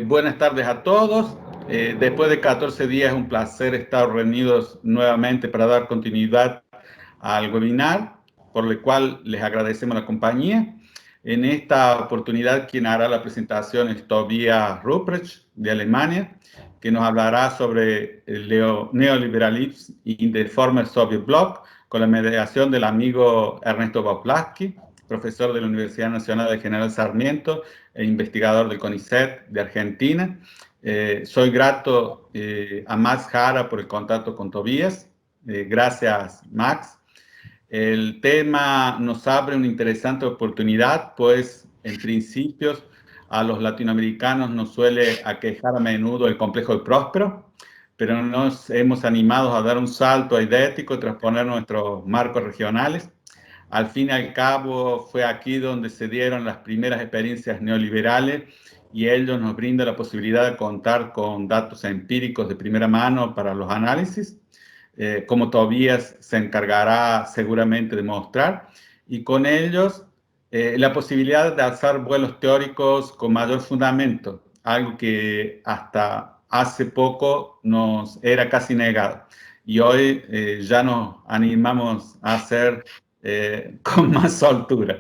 Buenas tardes a todos. Después de 14 días es un placer estar reunidos nuevamente para dar continuidad al webinar, por lo cual les agradecemos la compañía. En esta oportunidad, quien hará la presentación es Tobias Ruprecht, de Alemania, que nos hablará sobre el neoliberalismo in the former Soviet Bloc, con la mediación del amigo Ernesto Bauplatsky, profesor de la Universidad Nacional de General Sarmiento e investigador del CONICET de Argentina. Soy grato a Max Jara por el contacto con Tobias. Gracias, Max. El tema nos abre una interesante oportunidad, pues en principios a los latinoamericanos nos suele aquejar a menudo el complejo de próspero, pero nos hemos animado a dar un salto idético y transponer nuestros marcos regionales. Al fin y al cabo fue aquí donde se dieron las primeras experiencias neoliberales y ello nos brinda la posibilidad de contar con datos empíricos de primera mano para los análisis, como Tobias se encargará seguramente de mostrar, y con ellos la posibilidad de alzar vuelos teóricos con mayor fundamento, algo que hasta hace poco nos era casi negado. Y hoy ya nos animamos a hacer con más soltura.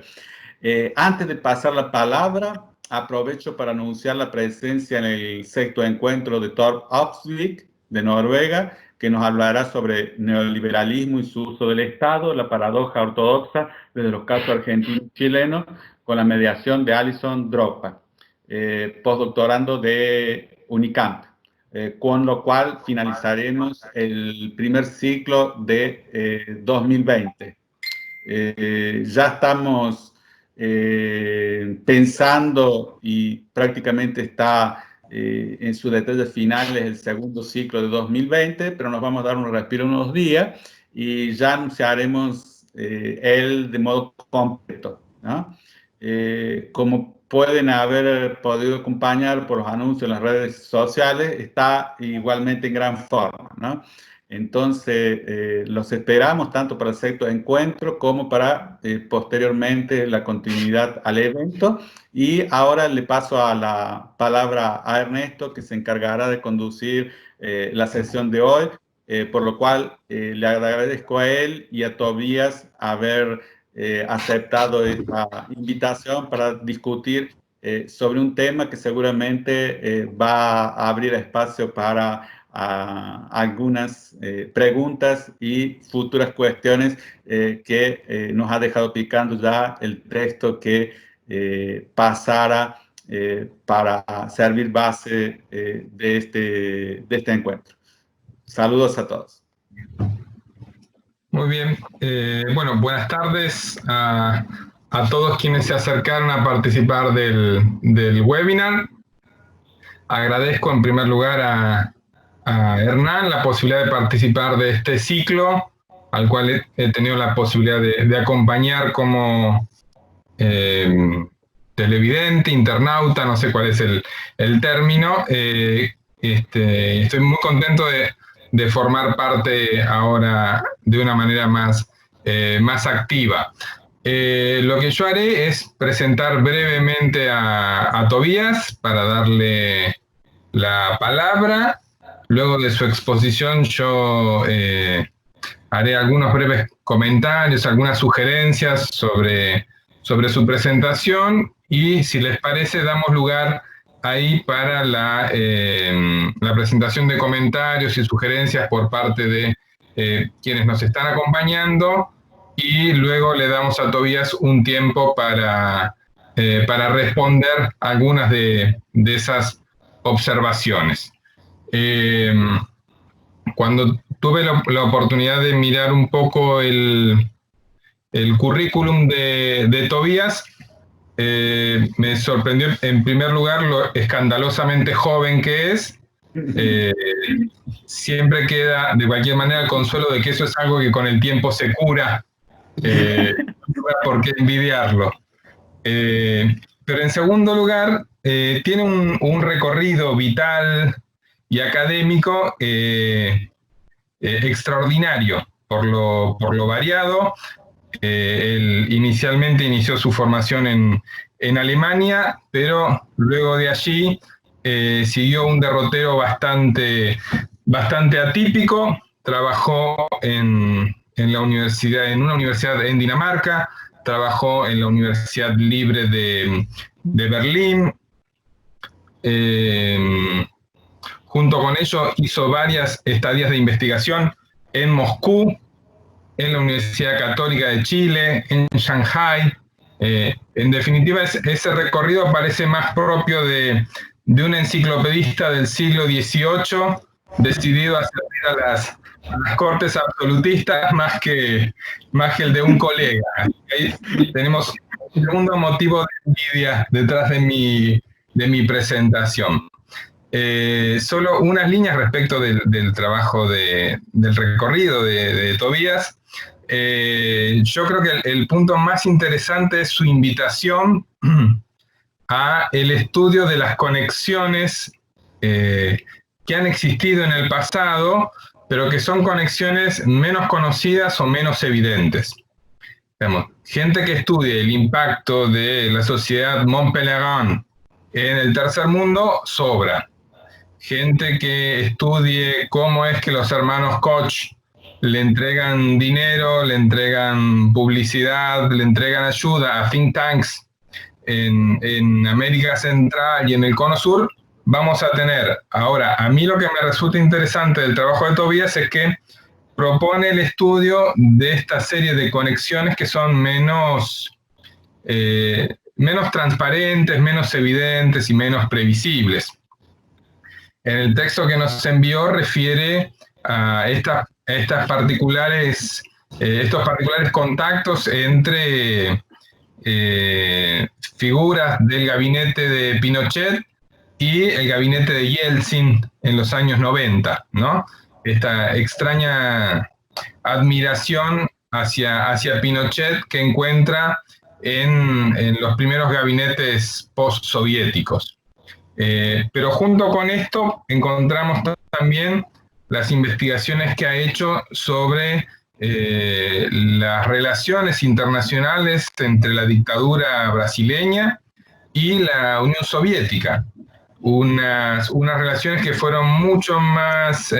Antes de pasar la palabra, aprovecho para anunciar la presencia en el sexto encuentro de Torb Opsvik de Noruega, que nos hablará sobre neoliberalismo y su uso del Estado, la paradoja ortodoxa desde los casos argentinos y chilenos, con la mediación de Alison Droppa, postdoctorando de Unicamp. Con lo cual finalizaremos el primer ciclo de 2020. Ya estamos pensando y prácticamente está en sus detalles finales el segundo ciclo de 2020, pero nos vamos a dar un respiro unos días y ya anunciaremos él de modo completo, ¿no? Como pueden haber podido acompañar por los anuncios en las redes sociales, está igualmente en gran forma, ¿no? Entonces, los esperamos tanto para el sexto encuentro como para posteriormente la continuidad al evento. Y ahora le paso a la palabra a Ernesto, que se encargará de conducir la sesión de hoy, por lo cual le agradezco a él y a Tobías haber aceptado esta invitación para discutir sobre un tema que seguramente va a abrir espacio para algunas preguntas y futuras cuestiones que nos ha dejado picando ya el texto que pasara para servir base de este encuentro. Saludos a todos. Muy bien. Bueno, buenas tardes a todos quienes se acercaron a participar del webinar. Agradezco en primer lugar a Hernán la posibilidad de participar de este ciclo, al cual he tenido la posibilidad de acompañar como televidente, internauta, no sé cuál es el término. Estoy muy contento de formar parte ahora de una manera más activa. Lo que yo haré es presentar brevemente a Tobías para darle la palabra. Luego de su exposición yo haré algunos breves comentarios, algunas sugerencias sobre su presentación y, si les parece, damos lugar ahí para la presentación de comentarios y sugerencias por parte de quienes nos están acompañando, y luego le damos a Tobías un tiempo para responder algunas de esas observaciones. Cuando tuve la oportunidad de mirar un poco el currículum de Tobías, me sorprendió en primer lugar lo escandalosamente joven que es. Siempre queda de cualquier manera el consuelo de que eso es algo que con el tiempo se cura. No hay por qué envidiarlo. Pero en segundo lugar, tiene un recorrido vital y académico extraordinario por lo variado. Él inicialmente inició su formación en Alemania, pero luego de allí siguió un derrotero bastante atípico. Trabajó en una universidad en Dinamarca, trabajó en la Universidad Libre de Berlín. Junto con ello hizo varias estadías de investigación en Moscú, en la Universidad Católica de Chile, en Shanghái. En definitiva, ese recorrido parece más propio de un enciclopedista del siglo XVIII, decidido a servir a las cortes absolutistas más que el de un colega. Ahí tenemos un segundo motivo de envidia detrás de mi presentación. Solo unas líneas respecto del trabajo del recorrido de Tobías. Yo creo que el punto más interesante es su invitación a el estudio de las conexiones que han existido en el pasado, pero que son conexiones menos conocidas o menos evidentes. Digamos, gente que estudie el impacto de la sociedad Mont-Pelerin en el tercer mundo, sobra. Gente que estudie cómo es que los hermanos Koch le entregan dinero, le entregan publicidad, le entregan ayuda a think tanks en América Central y en el Cono Sur, vamos a tener. Ahora, a mí lo que me resulta interesante del trabajo de Tobías es que propone el estudio de esta serie de conexiones que son menos transparentes, menos evidentes y menos previsibles. En el texto que nos envió refiere a estos particulares contactos entre figuras del gabinete de Pinochet y el gabinete de Yeltsin en los años 90, ¿no? Esta extraña admiración hacia Pinochet que encuentra en los primeros gabinetes postsoviéticos. Pero junto con esto encontramos también las investigaciones que ha hecho sobre las relaciones internacionales entre la dictadura brasileña y la Unión Soviética. Unas relaciones que fueron mucho más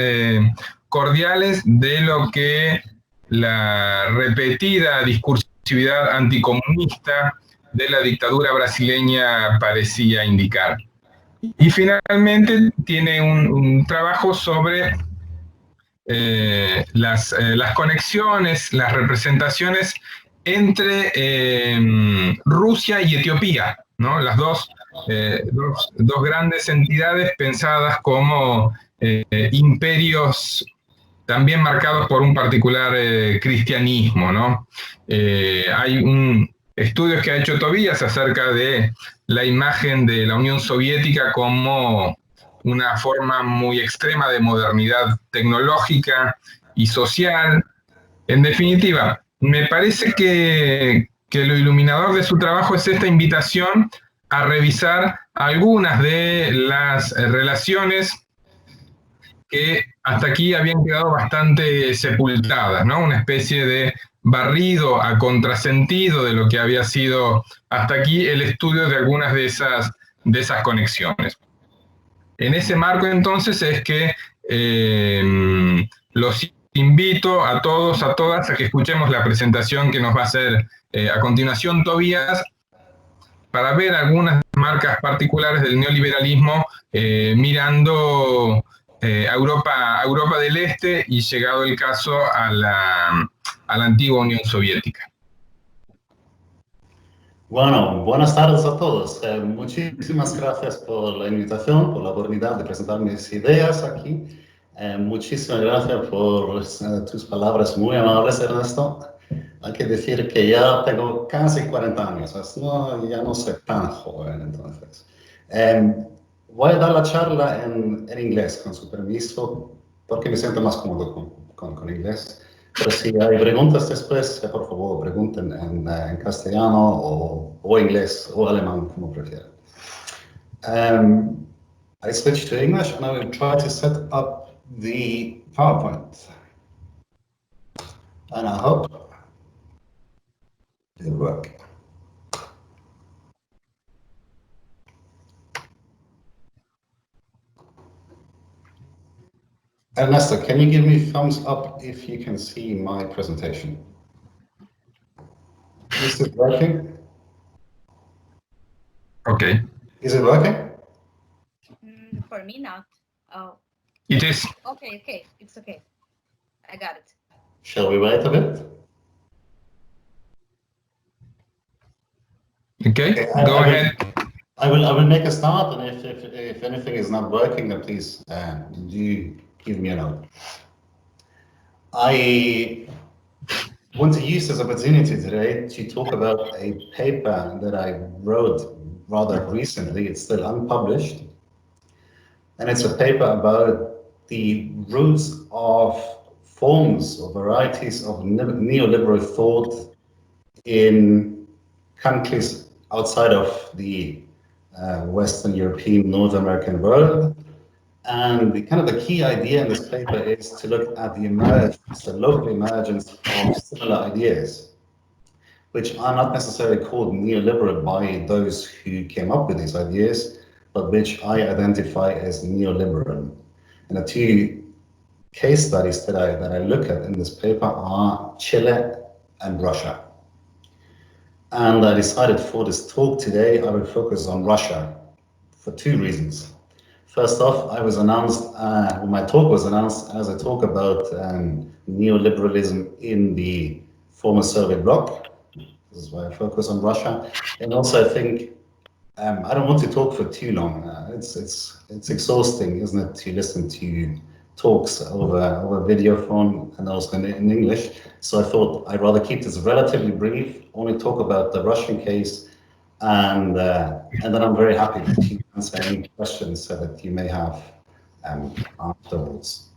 cordiales de lo que la repetida discursividad anticomunista de la dictadura brasileña parecía indicar. Y finalmente tiene un trabajo sobre las conexiones, las representaciones entre Rusia y Etiopía, ¿no? Las dos grandes entidades pensadas como imperios también marcados por un particular cristianismo, ¿no? Hay estudios que ha hecho Tobías acerca de la imagen de la Unión Soviética como una forma muy extrema de modernidad tecnológica y social. En definitiva, me parece que lo iluminador de su trabajo es esta invitación a revisar algunas de las relaciones que hasta aquí habían quedado bastante sepultadas, ¿no? Una especie de barrido a contrasentido de lo que había sido hasta aquí el estudio de algunas de esas conexiones. En ese marco, entonces, es que los invito a todos, a todas, a que escuchemos la presentación que nos va a hacer a continuación Tobías, para ver algunas marcas particulares del neoliberalismo mirando Europa del Este y, llegado el caso, a la antigua Unión Soviética. Bueno, buenas tardes a todos. Muchísimas gracias por la invitación, por la oportunidad de presentar mis ideas aquí. Muchísimas gracias por tus palabras muy amables, Ernesto. Hay que decir que ya tengo casi 40 años, ya no soy tan joven, entonces. Voy a dar la charla en inglés, con su permiso, porque me siento más cómodo con inglés. Pero si hay preguntas después, por favor, pregunten en castellano o inglés o alemán, como prefieran. I switch to English and I will try to set up the PowerPoint. And I hope it'll work. Ernesto, can you give me thumbs up if you can see my presentation? Is it working? Okay. Is it working? For me, not. Oh. It is. Okay, it's okay. I got it. Shall we wait a bit? Okay, go ahead. I will make a start, and if anything is not working, then please do give me a note. I want to use this opportunity today to talk about a paper that I wrote rather recently. It's still unpublished, and it's a paper about the roots of forms or varieties of neoliberal thought in countries outside of the Western European, North American world. And the key idea in this paper is to look at the emergence, the local emergence of similar ideas, which are not necessarily called neoliberal by those who came up with these ideas, but which I identify as neoliberal. And the two case studies that I look at in this paper are Chile and Russia. And I decided for this talk today, I will focus on Russia for two reasons. First off, I was announced, my talk was announced as a talk about neoliberalism in the former Soviet bloc. This is why I focus on Russia. And also I think, I don't want to talk for too long. It's exhausting, isn't it, to listen to talks over video phone and also in English. So I thought I'd rather keep this relatively brief, only talk about the Russian case, and then I'm very happy to answer any questions that you may have afterwards.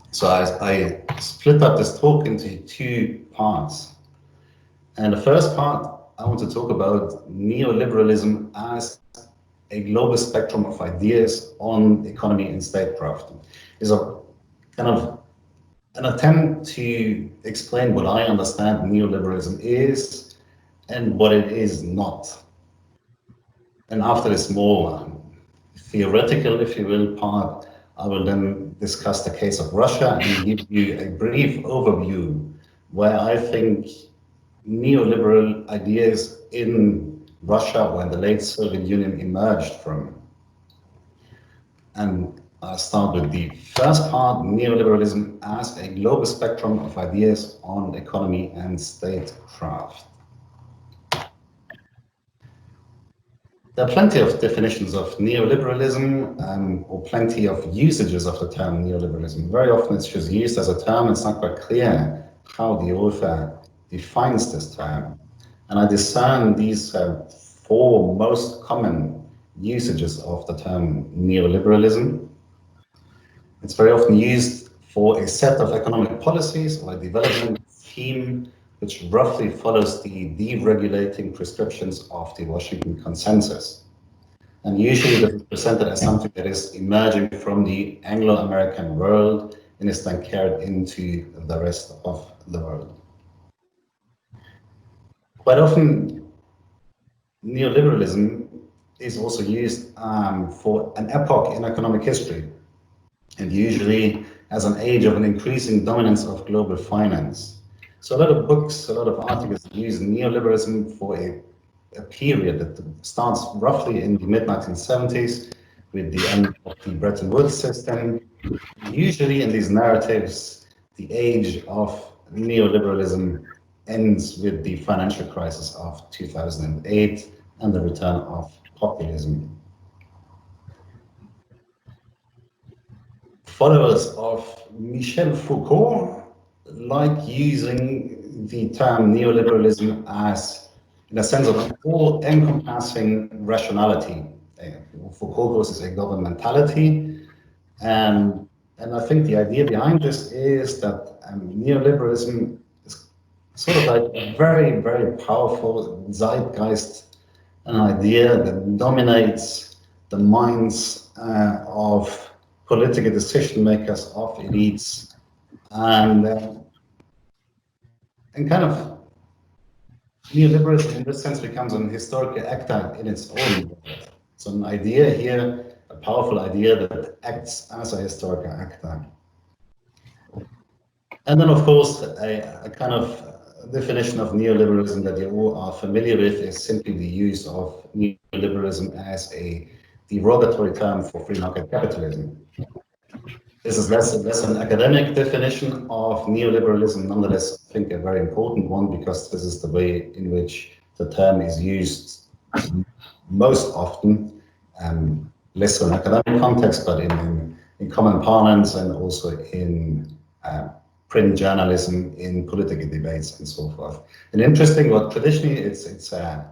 So I split up this talk into two parts. And the first part, I want to talk about neoliberalism as a global spectrum of ideas on economy and statecraft. Is a kind of an attempt to explain what I understand neoliberalism is and what it is not. And after this more theoretical, if you will, part, I will then discuss the case of Russia and give you a brief overview where I think neoliberal ideas in Russia when the late Soviet Union emerged from. And I'll start with the first part, neoliberalism as a global spectrum of ideas on economy and statecraft. There are plenty of definitions of neoliberalism or plenty of usages of the term neoliberalism. Very often it's just used as a term. It's not quite clear how the author defines this term. And I discern these four most common usages of the term neoliberalism. It's very often used for a set of economic policies or a development scheme which roughly follows the deregulating prescriptions of the Washington Consensus. And usually this is presented as something that is emerging from the Anglo-American world and is then carried into the rest of the world. Quite often, neoliberalism is also used for an epoch in economic history, and usually as an age of an increasing dominance of global finance. So a lot of books, a lot of articles use neoliberalism for a period that starts roughly in the mid-1970s with the end of the Bretton Woods system. Usually in these narratives, the age of neoliberalism ends with the financial crisis of 2008 and the return of populism. Followers of Michel Foucault like using the term neoliberalism as, in a sense of an all-encompassing rationality. Foucault calls this a governmentality, and I think the idea behind this is that neoliberalism is sort of like a very, very powerful zeitgeist, an idea that dominates the minds of political decision makers, of elites, and kind of neoliberalism in this sense becomes an historical actor in its own right. So an idea here, a powerful idea that acts as a historical actor. And then, of course, a kind of definition of neoliberalism that you all are familiar with is simply the use of neoliberalism as a derogatory term for free market capitalism. This is less an academic definition of neoliberalism, nonetheless, I think a very important one, because this is the way in which the term is used most often, less so in academic context, but in common parlance and also in print journalism, in political debates, and so forth. And interesting, what traditionally it's a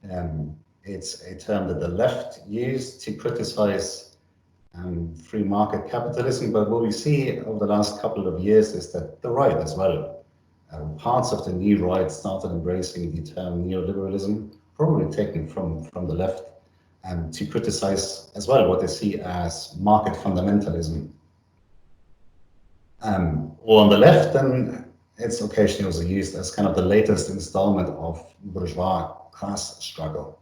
term that the left used to criticize free market capitalism, but what we see over the last couple of years is that the right as well, parts of the new right started embracing the term neoliberalism, probably taken from the left, to criticize as well what they see as market fundamentalism. Or on the left, then it's occasionally also used as kind of the latest installment of bourgeois class struggle.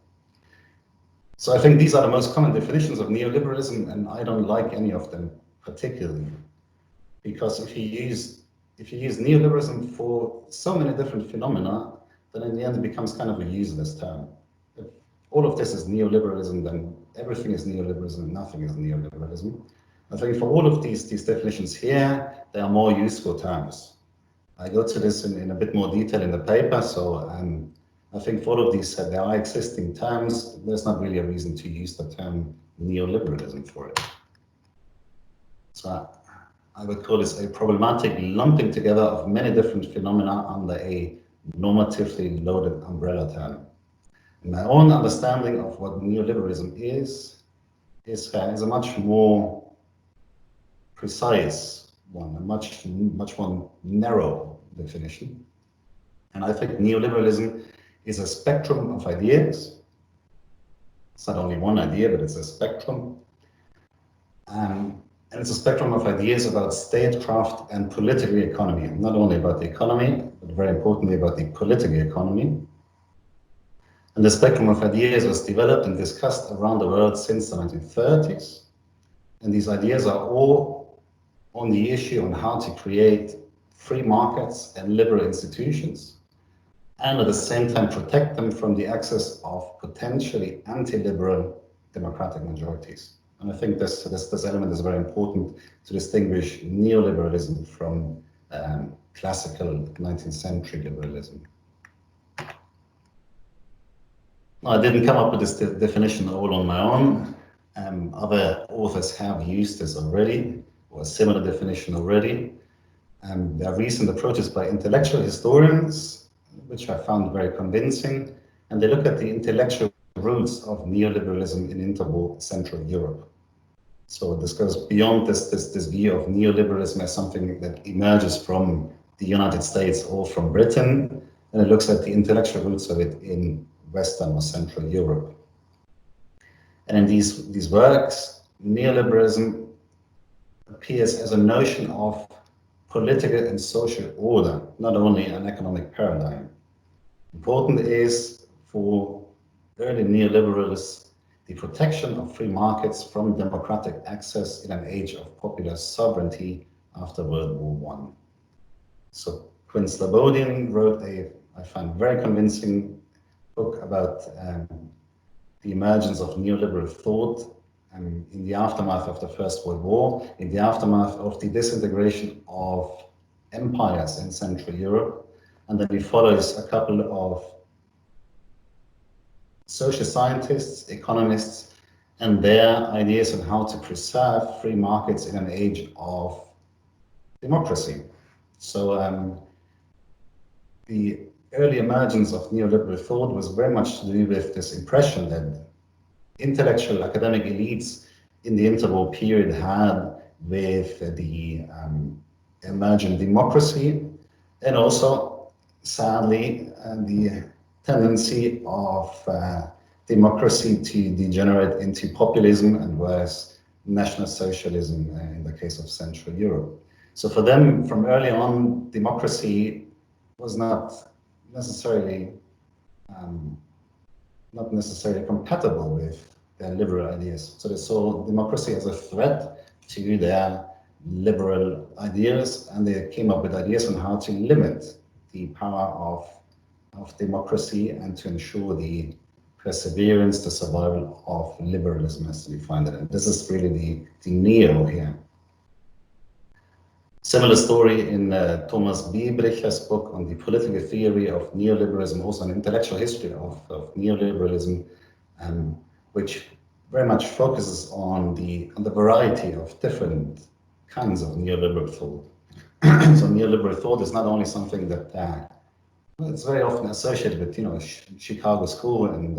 So I think these are the most common definitions of neoliberalism, and I don't like any of them particularly, because if you use neoliberalism for so many different phenomena, then in the end it becomes kind of a useless term. If all of this is neoliberalism, then everything is neoliberalism, and nothing is neoliberalism. I think for all of these definitions here, they are more useful terms. I go to this in a bit more detail in the paper, so I think for all of these, there are existing terms. There's not really a reason to use the term neoliberalism for it. So I would call this a problematic lumping together of many different phenomena under a normatively loaded umbrella term. And my own understanding of what neoliberalism is a much more precise one, a much more narrow definition. And I think neoliberalism is a spectrum of ideas. It's not only one idea, but it's a spectrum. And it's a spectrum of ideas about statecraft and political economy, not only about the economy, but very importantly about the political economy. And the spectrum of ideas was developed and discussed around the world since the 1930s. And these ideas are all on the issue on how to create free markets and liberal institutions, and at the same time protect them from the access of potentially anti-liberal democratic majorities. And I think this element is very important to distinguish neoliberalism from classical 19th century liberalism. Now, I didn't come up with this definition all on my own. Other authors have used this already, or a similar definition already. There are recent approaches by intellectual historians, which I found very convincing, and they look at the intellectual roots of neoliberalism in interwar Central Europe. So this goes beyond this view of neoliberalism as something that emerges from the United States or from Britain, and it looks at the intellectual roots of it in Western or Central Europe. And in these works, neoliberalism appears as a notion of political and social order, not only an economic paradigm. Important is for early neoliberalists the protection of free markets from democratic access in an age of popular sovereignty after World War I. So Quinn Slobodian wrote I find very convincing book about the emergence of neoliberal thought in the aftermath of the First World War, in the aftermath of the disintegration of empires in Central Europe. And then he follows a couple of social scientists, economists, and their ideas on how to preserve free markets in an age of democracy. So the early emergence of neoliberal thought was very much to do with this impression that intellectual academic elites in the interwar period had with the emergent democracy, and also, sadly, the tendency of democracy to degenerate into populism and worse, National Socialism in the case of Central Europe. So for them, from early on, democracy was not necessarily compatible with their liberal ideas. So they saw democracy as a threat to their liberal ideas, and they came up with ideas on how to limit the power of democracy and to ensure the perseverance, the survival of liberalism as we find it. And this is really the neo here. Similar story in Thomas Biebricher's book on the political theory of neoliberalism, also an intellectual history of neoliberalism, which very much focuses on the variety of different kinds of neoliberal thought. So neoliberal thought is not only something that it's very often associated with, Chicago School and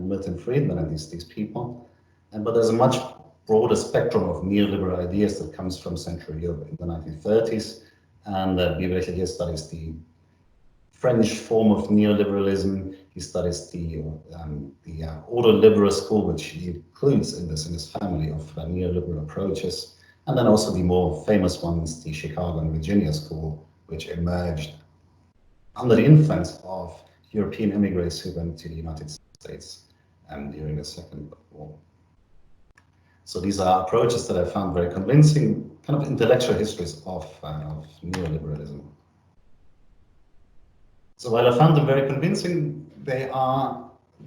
Milton Friedman and these people, but there's a much broader spectrum of neoliberal ideas that comes from Central Europe in the 1930s, and Biebricher here studies the French form of neoliberalism. He studies the ordoliberal school, which he includes in his family of neoliberal approaches, and then also the more famous ones, the Chicago and Virginia school, which emerged under the influence of European immigrants who went to the United States during the Second World War. So these are approaches that I found very convincing, kind of intellectual histories of neoliberalism. So while I found them very convincing, they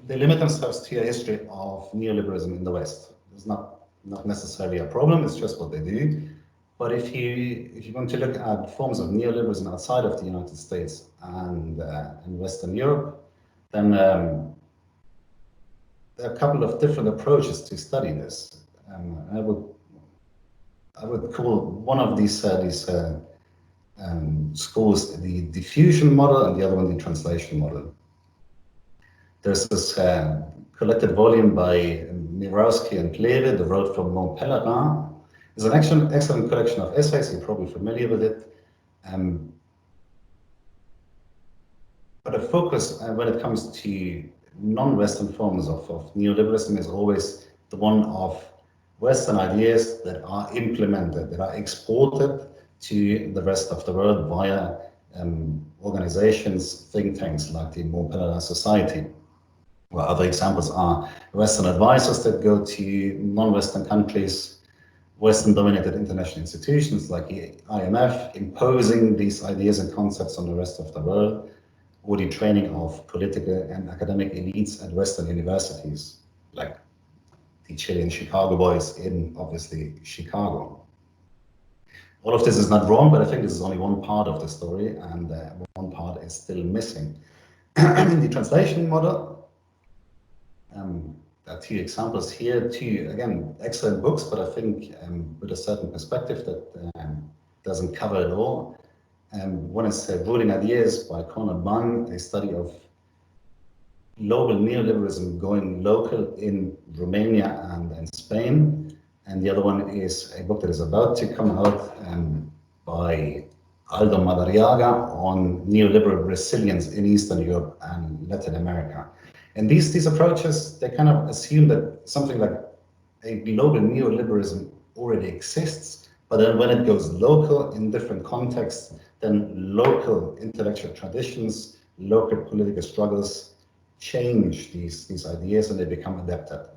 limit themselves to a history of neoliberalism in the West. It's not necessarily a problem, it's just what they do. But if you want to look at forms of neoliberalism outside of the United States and Western Europe, then there are a couple of different approaches to study this. I would call one of these schools the diffusion model, and the other one the translation model. There's this collected volume by Mirowski and Plehve, The Road from Mont Pelerin. It's an excellent collection of essays, you're probably familiar with it. But a focus when it comes to non-Western forms of neoliberalism is always the one of Western ideas that are implemented, that are exported to the rest of the world via organizations, think tanks like the Mont Pelerin Society. Well, other examples are Western advisors that go to non-Western countries, Western-dominated international institutions like the IMF imposing these ideas and concepts on the rest of the world, or the training of political and academic elites at Western universities, like the Chilean Chicago boys in, obviously, Chicago. All of this is not wrong, but I think this is only one part of the story, and one part is still missing. In the translation model, there are two examples here, two, again, excellent books, but I think with a certain perspective that doesn't cover it all. One is Ruling Ideas by Conrad Bang, a study of global neoliberalism going local in Romania and Spain. And the other one is a book that is about to come out by Aldo Madariaga on neoliberal resilience in Eastern Europe and Latin America. And these approaches, they kind of assume that something like a global neoliberalism already exists, but then when it goes local in different contexts, then local intellectual traditions, local political struggles change these ideas and they become adapted.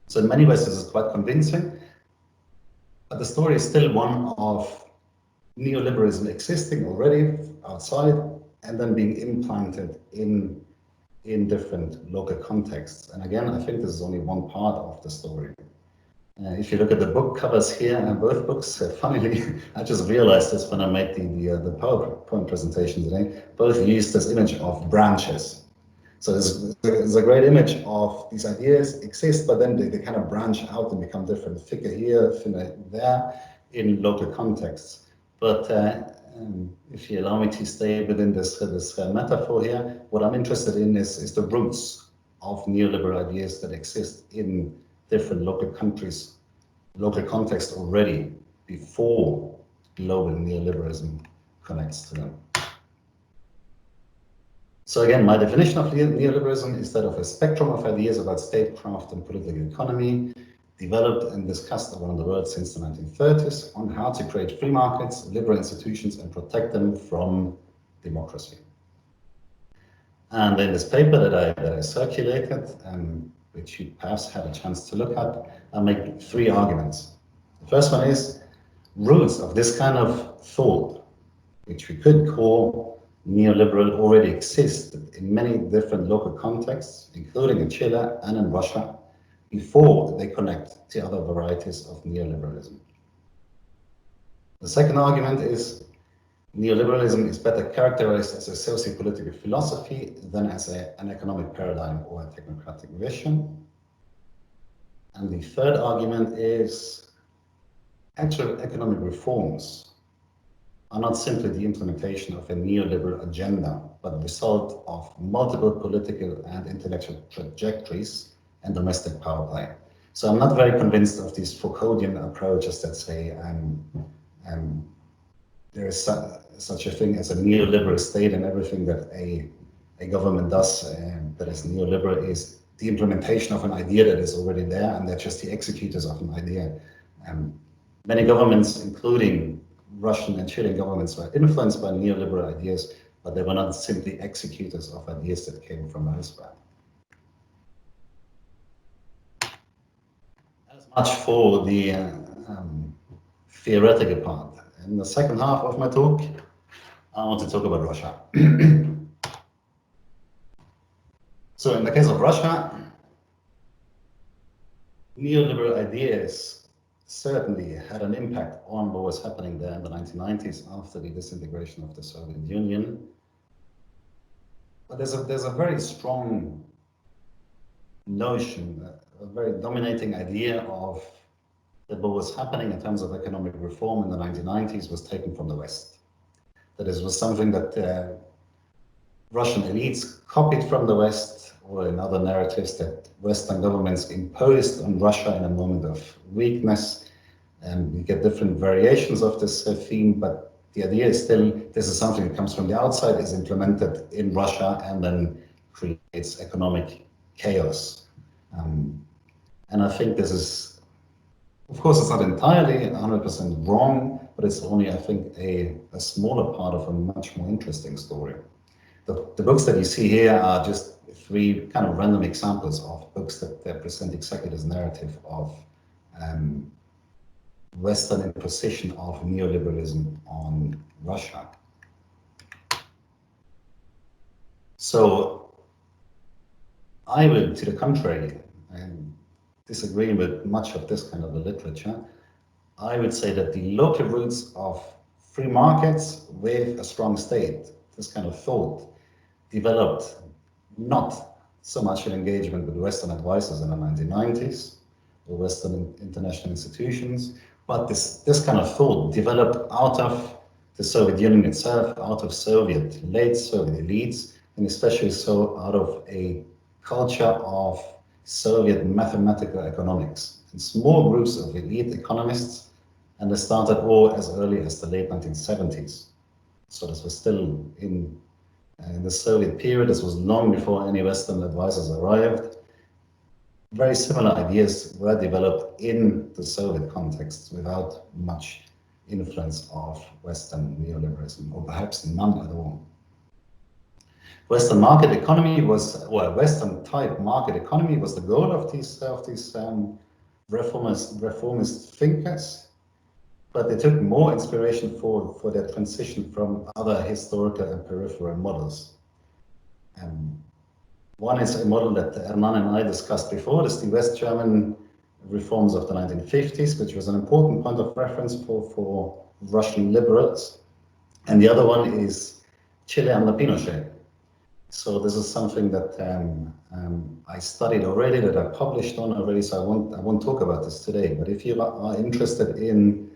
So in many ways, this is quite convincing, but the story is still one of neoliberalism existing already outside and then being implanted in different local contexts. And again, I think this is only one part of the story. If you look at the book covers here, both books, funnily, I just realized this when I made the PowerPoint presentation today, both use this image of branches. So there's a great image of these ideas exist, but then they kind of branch out and become different. Figure here, figure there, in local contexts. But if you allow me to stay within this metaphor here, what I'm interested in is the roots of neoliberal ideas that exist in different local countries, local context already before global neoliberalism connects to them. So again, my definition of neoliberalism is that of a spectrum of ideas about statecraft and political economy, developed and discussed around the world since the 1930s on how to create free markets, liberal institutions, and protect them from democracy. And in this paper that I circulated, which you perhaps had a chance to look at, I make three arguments. The first one is roots of this kind of thought, which we could call neoliberal, already exist in many different local contexts, including in Chile and in Russia, before they connect to other varieties of neoliberalism. The second argument is neoliberalism is better characterized as a socio-political philosophy than as an economic paradigm or a technocratic vision. And the third argument is actual economic reforms are not simply the implementation of a neoliberal agenda, but the result of multiple political and intellectual trajectories and domestic power play. So I'm not very convinced of these Foucauldian approaches that say there is such a thing as a neoliberal state, and everything that a government does that is neoliberal is the implementation of an idea that is already there, and they're just the executors of an idea. Many governments, including Russian and Chilean governments, were influenced by neoliberal ideas, but they were not simply executors of ideas that came from elsewhere. As much for the theoretical part. In the second half of my talk, I want to talk about Russia. So in the case of Russia, neoliberal ideas certainly had an impact on what was happening there in the 1990s after the disintegration of the Soviet Union. But there's a very strong notion, a very dominating idea of that what was happening in terms of economic reform in the 1990s was taken from the West. That it was something that Russian elites copied from the West, or in other narratives that Western governments imposed on Russia in a moment of weakness. And we get different variations of this theme, but the idea is still this is something that comes from the outside, is implemented in Russia, and then creates economic chaos. And I think this is, of course, it's not entirely 100% wrong, but it's only, I think, a smaller part of a much more interesting story. The books that you see here are just three kind of random examples of books that present exactly this narrative of Western imposition of neoliberalism on Russia. So I would, to the contrary, and disagreeing with much of this kind of the literature, I would say that the local roots of free markets with a strong state, this kind of thought, developed not so much in engagement with Western advisors in the 1990s or Western international institutions, but this kind of thought developed out of the Soviet Union itself, out of late Soviet elites, and especially so out of a culture of Soviet mathematical economics. And small groups of elite economists, and they started all as early as the late 1970s. So this was still in the Soviet period. This was long before any Western advisors arrived. Very similar ideas were developed in the Soviet context without much influence of Western neoliberalism, or perhaps none at all. Western market economy was, or Western type market economy was the goal of these reformist thinkers, but they took more inspiration for their transition from other historical and peripheral models. One is a model that Hernan and I discussed before. This is the West German reforms of the 1950s, which was an important point of reference for Russian liberals. And the other one is Chile under Pinochet. So this is something that I studied already, that I published on already, so I won't talk about this today. But if you are interested in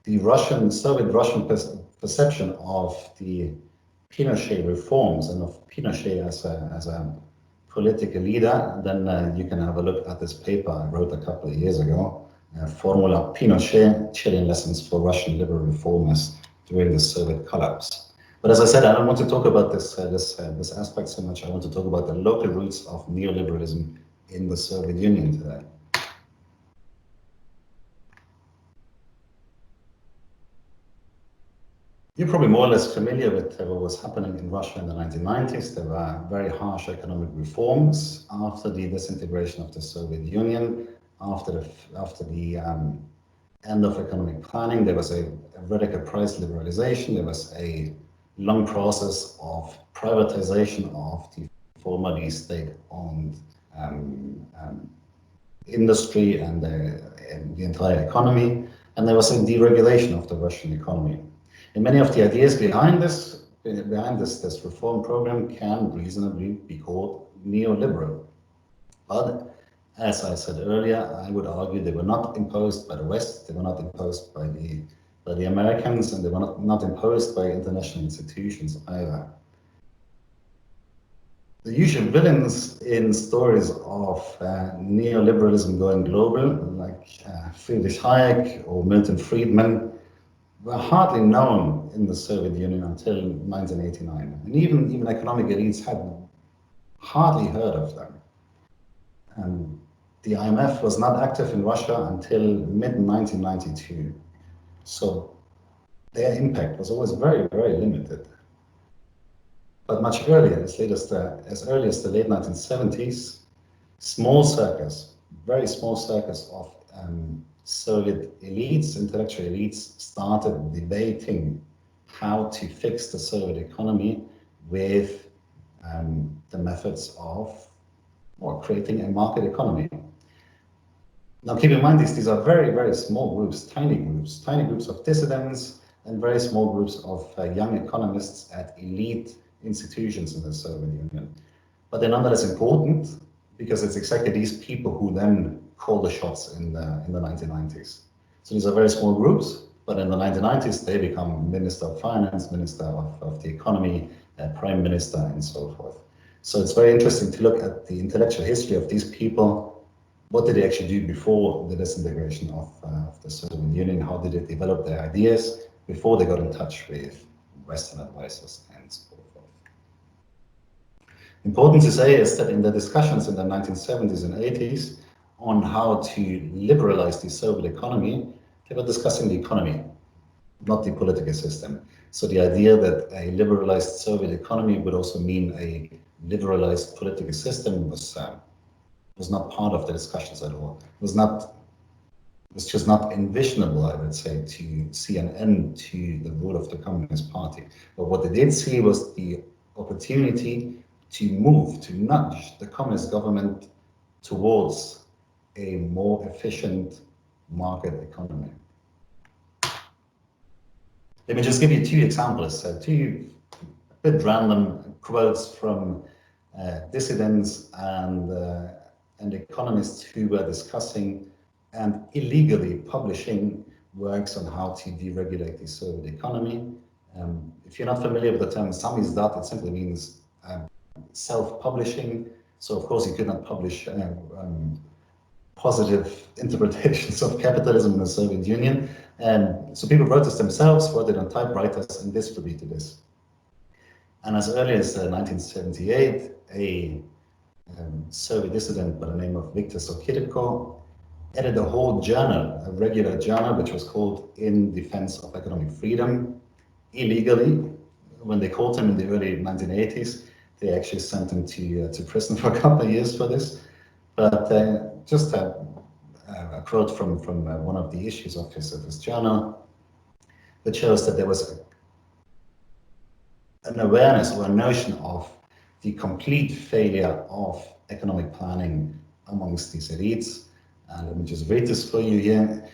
the Soviet-Russian perception of the Pinochet reforms and of Pinochet as a political leader, then you can have a look at this paper I wrote a couple of years ago, Formula Pinochet, Chilean Lessons for Russian Liberal Reformers during the Soviet collapse. But as I said, I don't want to talk about this aspect so much. I want to talk about the local roots of neoliberalism in the Soviet Union today. You're probably more or less familiar with what was happening in Russia in the 1990s. There were very harsh economic reforms after the disintegration of the Soviet Union, after the end of economic planning. There was a radical price liberalization. There was a long process of privatization of the formerly state-owned industry and the entire economy. And there was a deregulation of the Russian economy. And many of the ideas behind this reform program can reasonably be called neoliberal. But as I said earlier, I would argue they were not imposed by the West, they were not imposed by the Americans, and they were not imposed by international institutions either. The usual villains in stories of neoliberalism going global, like Friedrich Hayek or Milton Friedman, were hardly known in the Soviet Union until 1989. And even economic elites had hardly heard of them. And the IMF was not active in Russia until mid-1992. So their impact was always very, very limited. But much earlier, as early as the late 1970s, small circles, very small circles of Soviet elites, intellectual elites, started debating how to fix the Soviet economy with the methods of creating a market economy. Now keep in mind, these are very, very small groups, tiny groups of dissidents and very small groups of young economists at elite institutions in the Soviet Union. But they're nonetheless important because it's exactly these people who then call the shots in the 1990s. So these are very small groups, but in the 1990s, they become Minister of Finance, Minister of the Economy, Prime Minister, and so forth. So it's very interesting to look at the intellectual history of these people. What did they actually do before the disintegration of the Soviet Union? How did they develop their ideas before they got in touch with Western advisors and so forth? Important to say is that in the discussions in the 1970s and 80s on how to liberalize the Soviet economy, they were discussing the economy, not the political system. So the idea that a liberalized Soviet economy would also mean a liberalized political system was not part of the discussions at all. It was just not envisionable, I would say, to see an end to the rule of the Communist Party. But what they did see was the opportunity to nudge the communist government towards a more efficient market economy. Let me just give you two examples, two bit random quotes from dissidents and economists who were discussing and illegally publishing works on how to deregulate the Soviet economy. If you're not familiar with the term samizdat, it simply means self-publishing. So of course you could not publish positive interpretations of capitalism in the Soviet Union. And so people wrote this themselves, wrote it on typewriters, and distributed this. And as early as 1978, a Soviet dissident by the name of Viktor Sokirko edited a whole journal, a regular journal, which was called In Defense of Economic Freedom, illegally. When they caught him in the early 1980s, they actually sent him to prison for a couple of years for this. But just a quote from one of the issues of his journal, which shows that there was an awareness or a notion of the complete failure of economic planning amongst these elites. And let me just read this for you here.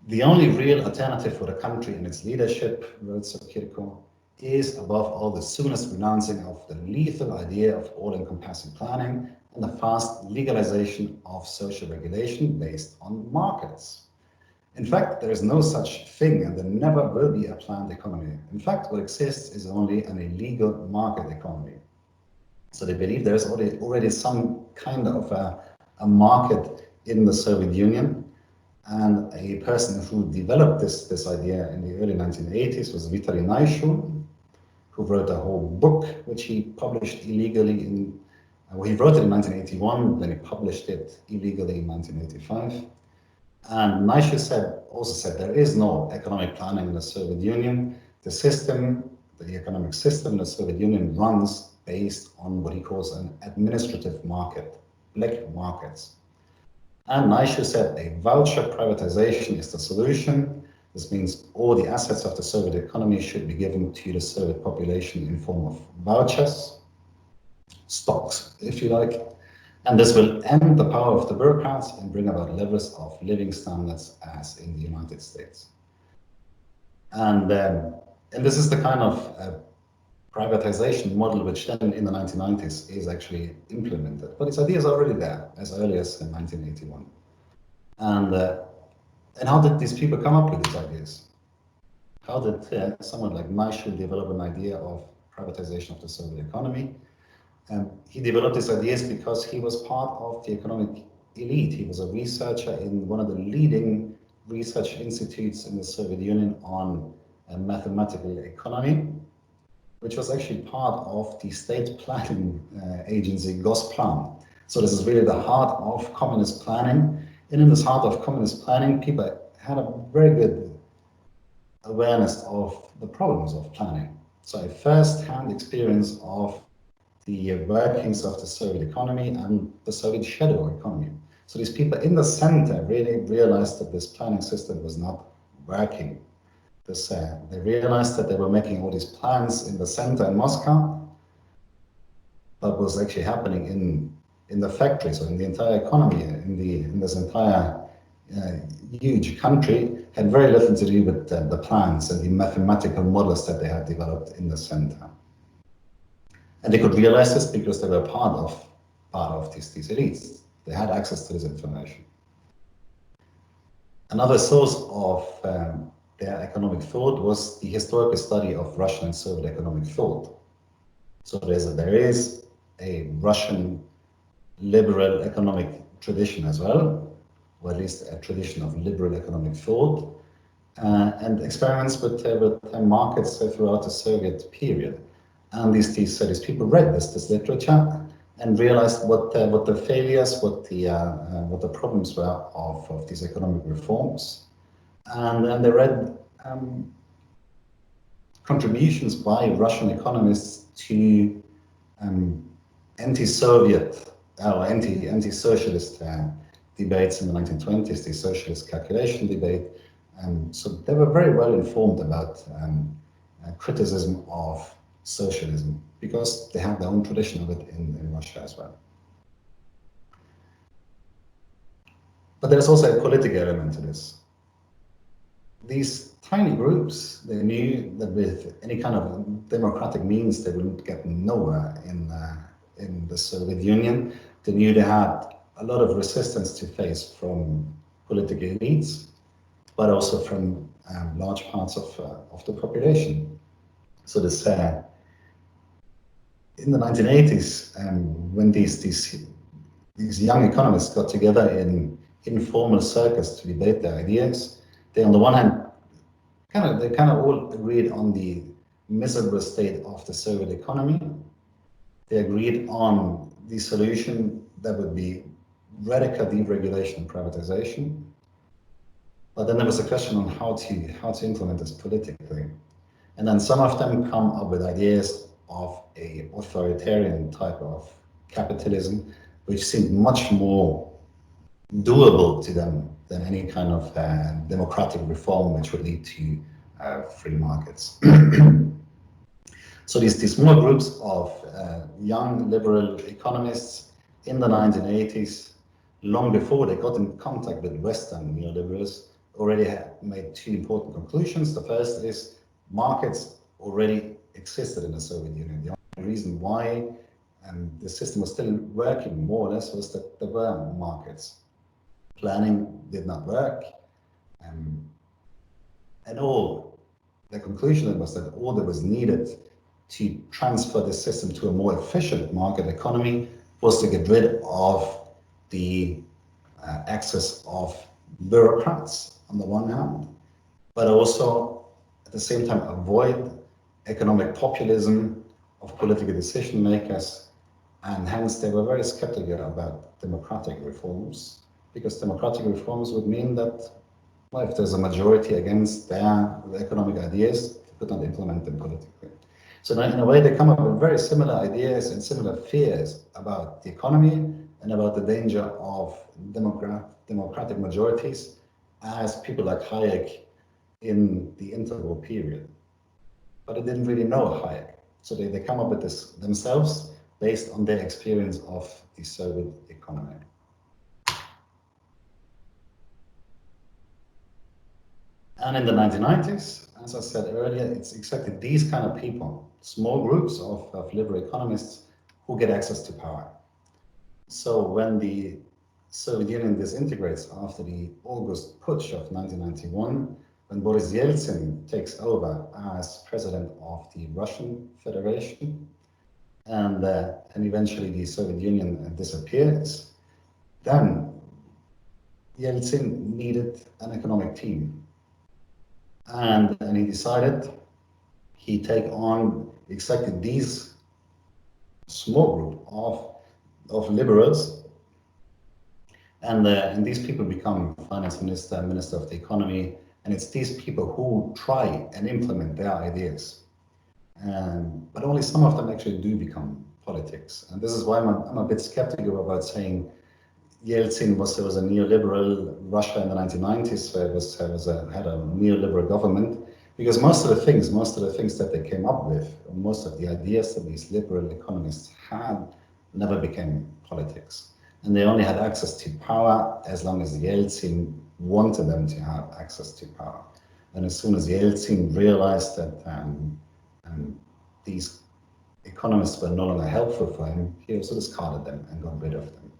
The only real alternative for the country and its leadership, wrote Sokirko, is above all the soonest renouncing of the lethal idea of all-encompassing planning and the fast legalization of social regulation based on markets. In fact, there is no such thing and there never will be a planned economy. In fact, what exists is only an illegal market economy. So they believe there is already some kind of a market in the Soviet Union. And a person who developed this idea in the early 1980s was Vitaly Naishuh, who wrote a whole book, which he published illegally well, he wrote it in 1981, then he published it illegally in 1985. And Naishuh also said there is no economic planning in the Soviet Union. The economic system in the Soviet Union runs based on what he calls an administrative market, black markets. And Naishu said a voucher privatization is the solution. This means all the assets of the Soviet economy should be given to the Soviet population in form of vouchers, stocks, if you like. And this will end the power of the bureaucrats and bring about levels of living standards as in the United States. And this is the kind of privatization model which then in the 1990s is actually implemented. But its idea is already there as early as in 1981. And how did these people come up with these ideas? How did someone like Naishu develop an idea of privatization of the Soviet economy? He developed these ideas because he was part of the economic elite. He was a researcher in one of the leading research institutes in the Soviet Union on mathematical economy, which was actually part of the state planning agency Gosplan. So this is really the heart of communist planning. And in this heart of communist planning, people had a very good awareness of the problems of planning. So a first-hand experience of the workings of the Soviet economy and the Soviet shadow economy. So these people in the center really realized that this planning system was not working. They realized that they were making all these plans in the center in Moscow, but was actually happening in the factories or in the entire economy, in this entire huge country, had very little to do with the plans and the mathematical models that they had developed in the center. And they could realize this because they were part of these elites. They had access to this information. Another source of their economic thought was the historical study of Russian and Soviet economic thought. So there is a Russian liberal economic tradition as well, or at least a tradition of liberal economic thought, and experiments with markets throughout the Soviet period. And these people read this literature and realized what the failures, what the problems were of these economic reforms, and they read contributions by Russian economists to anti-Soviet or anti-socialist debates in the 1920s, the socialist calculation debate. So they were very well informed about criticism of socialism because they have their own tradition of it in Russia as well. But there's also a political element to this. These tiny groups, they knew that with any kind of democratic means, they would get nowhere in the Soviet Union. They knew they had a lot of resistance to face from political elites, but also from large parts of the population. So this in the 1980s, when these young economists got together in informal circles to debate their ideas, they on the one hand they kind of all agreed on the miserable state of the Soviet economy. They agreed on the solution that would be radical deregulation and privatization. But then there was a question on how to implement this politically. And then some of them come up with ideas of a authoritarian type of capitalism, which seemed much more doable to them than any kind of democratic reform which would lead to free markets. So these small groups of young liberal economists in the 1980s, long before they got in contact with Western neoliberals, already had made two important conclusions. The first is markets already existed in the Soviet Union. The only reason why the system was still working more or less was that there were markets. Planning did not work, and the conclusion was that all that was needed to transfer the system to a more efficient market economy was to get rid of the access of bureaucrats on the one hand, but also at the same time avoid economic populism of political decision makers, and hence they were very skeptical about democratic reforms, because democratic reforms would mean that, well, if there's a majority against their economic ideas, they could not implement them politically. So in a way, they come up with very similar ideas and similar fears about the economy and about the danger of democratic majorities as people like Hayek in the interwar period. But it didn't really know Hayek. So they come up with this themselves based on their experience of the Soviet economy. And in the 1990s, as I said earlier, it's exactly these kind of people, small groups of liberal economists who get access to power. So when the Soviet Union disintegrates after the August putsch of 1991, when Boris Yeltsin takes over as president of the Russian Federation, and eventually the Soviet Union disappears, then Yeltsin needed an economic team. And he decided he'd take on exactly these small group of liberals, and these people become finance minister, minister of the economy, and it's these people who try and implement their ideas. But only some of them actually do become politics. And this is why I'm a bit skeptical about saying Yeltsin was a neoliberal Russia in the 1990s, had a neoliberal government, because most of the things that they came up with, most of the ideas that these liberal economists had, never became politics. And they only had access to power as long as Yeltsin wanted them to have access to power. And as soon as Yeltsin realized that these economists were no longer helpful for him, he also discarded them and got rid of them.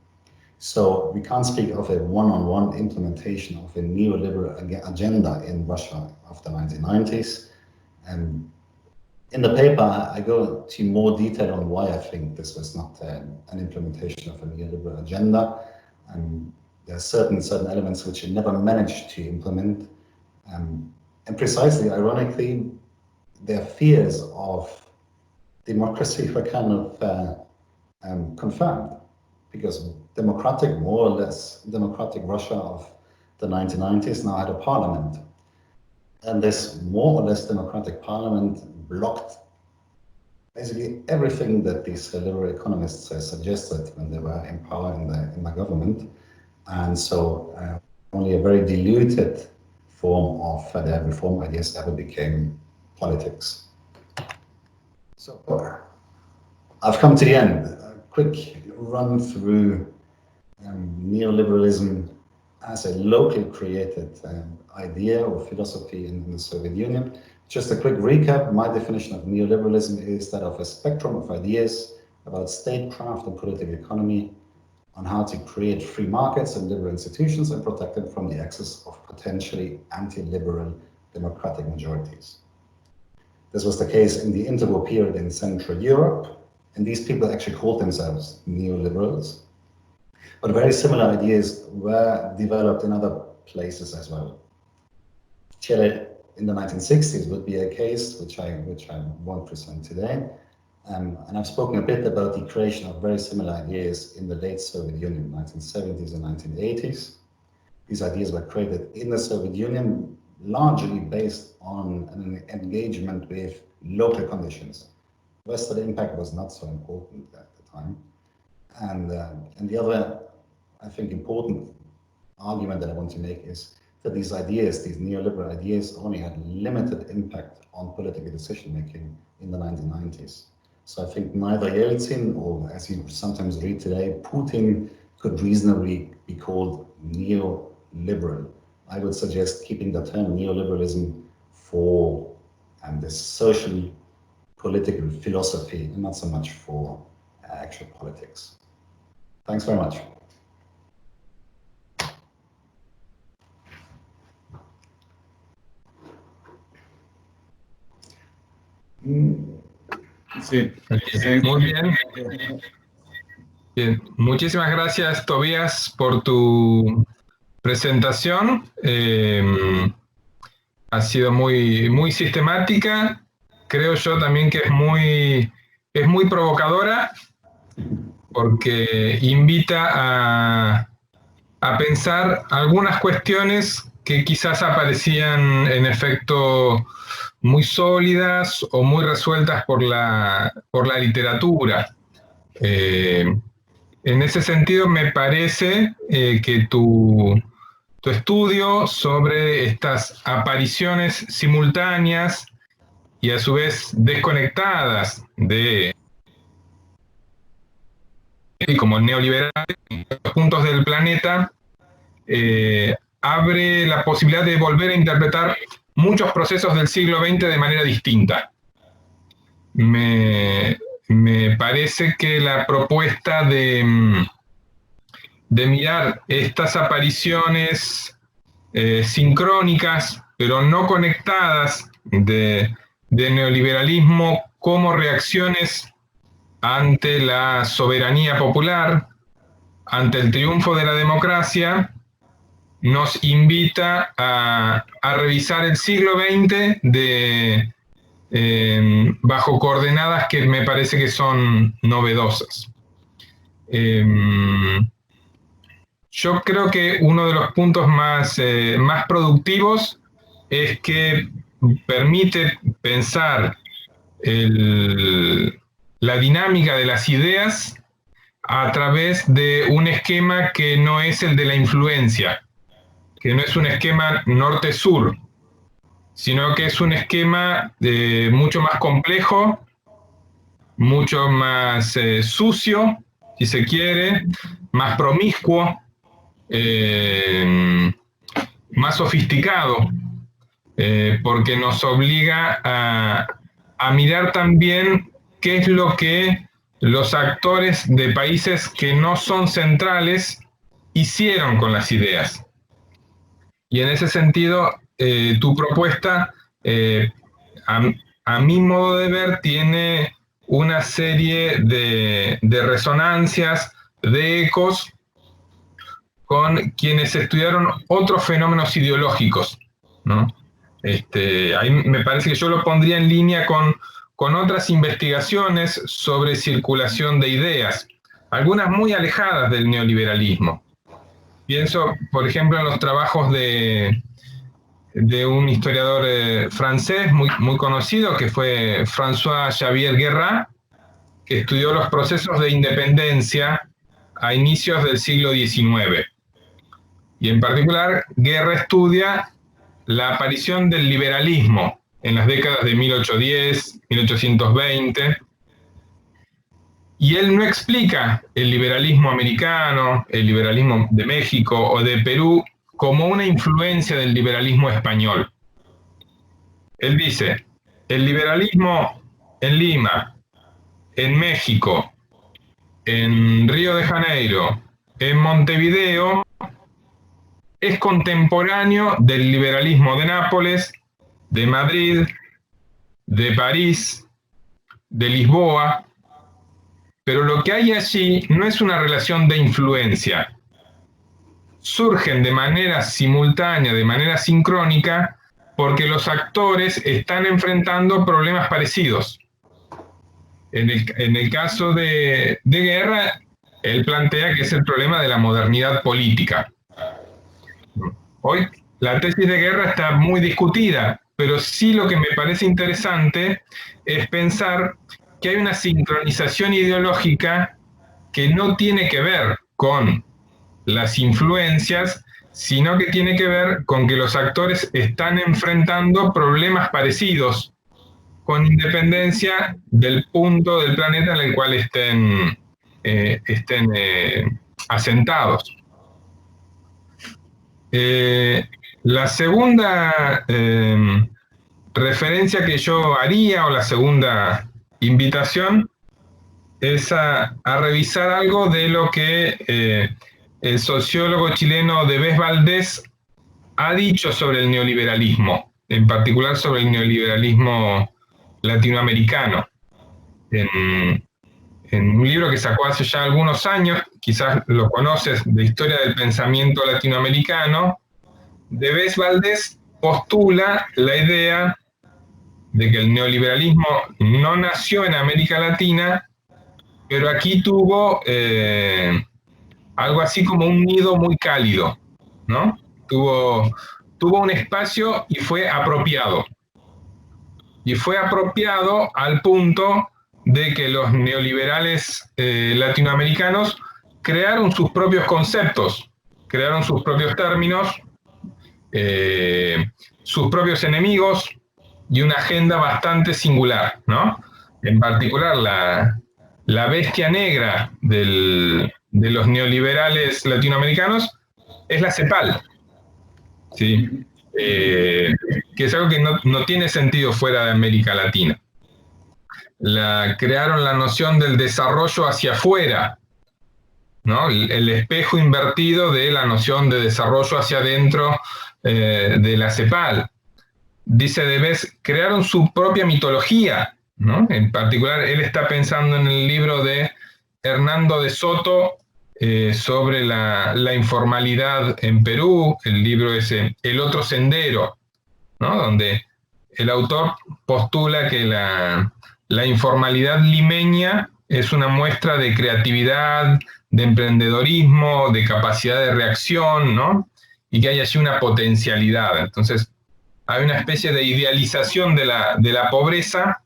So we can't speak of a one-on-one implementation of a neoliberal agenda in Russia of the 1990s. And in the paper, I go into more detail on why I think this was not an implementation of a neoliberal agenda. And there are certain elements which it never managed to implement. And precisely, ironically, their fears of democracy were kind of confirmed, because more or less democratic Russia of the 1990s now had a parliament. And this more or less democratic parliament blocked basically everything that these liberal economists suggested when they were in power in the government. And so only a very diluted form of their reform ideas ever became politics. So I've come to the end. A quick run through neoliberalism as a locally created idea or philosophy in the Soviet Union. Just a quick recap, my definition of neoliberalism is that of a spectrum of ideas about statecraft and political economy, on how to create free markets and liberal institutions and protect them from the excess of potentially anti-liberal democratic majorities. This was the case in the interwar period in Central Europe, and these people actually called themselves neoliberals. But very similar ideas were developed in other places as well. Chile in the 1960s would be a case which I won't present today. And I've spoken a bit about the creation of very similar ideas in the late Soviet Union, 1970s and 1980s. These ideas were created in the Soviet Union, largely based on an engagement with local conditions. Western impact was not so important at the time. And the other, I think, important argument that I want to make is that these neoliberal ideas, only had limited impact on political decision-making in the 1990s. So I think neither Yeltsin or, as you sometimes read today, Putin could reasonably be called neoliberal. I would suggest keeping the term neoliberalism for this social political philosophy and not so much for actual politics. Thanks very much. Sí. Muy bien. Bien. Muchísimas gracias, Tobías, por tu presentación. Ha sido muy sistemática. Creo yo también que es muy provocadora, porque invita a pensar algunas cuestiones que quizás aparecían en efecto muy sólidas o muy resueltas por la literatura. En ese sentido, me parece que tu estudio sobre estas apariciones simultáneas y a su vez desconectadas de como el neoliberal en los puntos del planeta, abre la posibilidad de volver a interpretar muchos procesos del siglo XX de manera distinta. Me parece que la propuesta de mirar estas apariciones sincrónicas, pero no conectadas, de neoliberalismo como reacciones ante la soberanía popular, ante el triunfo de la democracia, nos invita a revisar el siglo XX bajo coordenadas que me parece que son novedosas. Yo creo que uno de los puntos más productivos es que permite pensar la dinámica de las ideas a través de un esquema que no es el de la influencia, que no es un esquema norte-sur, sino que es un esquema mucho más complejo, mucho más sucio, si se quiere, más promiscuo, más sofisticado, porque nos obliga a mirar también qué es lo que los actores de países que no son centrales hicieron con las ideas. Y en ese sentido, tu propuesta, a mi modo de ver, tiene una serie de resonancias, de ecos, con quienes estudiaron otros fenómenos ideológicos, ¿no? Ahí me parece que yo lo pondría en línea con otras investigaciones sobre circulación de ideas, algunas muy alejadas del neoliberalismo. Pienso, por ejemplo, en los trabajos de un historiador francés muy conocido, que fue François-Xavier Guerra, que estudió los procesos de independencia a inicios del siglo XIX. Y en particular, Guerra estudia la aparición del liberalismo en las décadas de 1810, 1820, y él no explica el liberalismo americano, el liberalismo de México o de Perú como una influencia del liberalismo español. Él dice, el liberalismo en Lima, en México, en Río de Janeiro, en Montevideo, es contemporáneo del liberalismo de Nápoles, de Madrid, de París, de Lisboa, pero lo que hay allí no es una relación de influencia. Surgen de manera simultánea, de manera sincrónica, porque los actores están enfrentando problemas parecidos. En el caso de Guerra, él plantea que es el problema de la modernidad política. Hoy la tesis de Guerra está muy discutida, pero sí lo que me parece interesante es pensar que hay una sincronización ideológica que no tiene que ver con las influencias, sino que tiene que ver con que los actores están enfrentando problemas parecidos, con independencia del punto del planeta en el cual estén asentados. La segunda referencia que yo haría, o la segunda invitación, es a revisar algo de lo que el sociólogo chileno Debes Valdés ha dicho sobre el neoliberalismo, en particular sobre el neoliberalismo latinoamericano. En un libro que sacó hace ya algunos años, quizás lo conoces, de Historia del Pensamiento Latinoamericano, Debes Valdés postula la idea de que el neoliberalismo no nació en América Latina, pero aquí tuvo algo así como un nido muy cálido, ¿no? Tuvo un espacio y fue apropiado. Y fue apropiado al punto de que los neoliberales latinoamericanos crearon sus propios conceptos, crearon sus propios términos, sus propios enemigos y una agenda bastante singular, ¿no? En particular, la bestia negra de los neoliberales latinoamericanos es la CEPAL, ¿sí? Que es algo que no tiene sentido fuera de América Latina. Crearon la noción del desarrollo hacia afuera, ¿no? El espejo invertido de la noción de desarrollo hacia adentro de la CEPAL. Dice Deleuze, crearon su propia mitología, ¿no? En particular, él está pensando en el libro de Hernando de Soto sobre la informalidad en Perú, el libro ese, El otro sendero, ¿no? Donde el autor postula que la informalidad limeña es una muestra de creatividad, de emprendedorismo, de capacidad de reacción, ¿no? Y que hay allí una potencialidad. Entonces, hay una especie de idealización de la pobreza,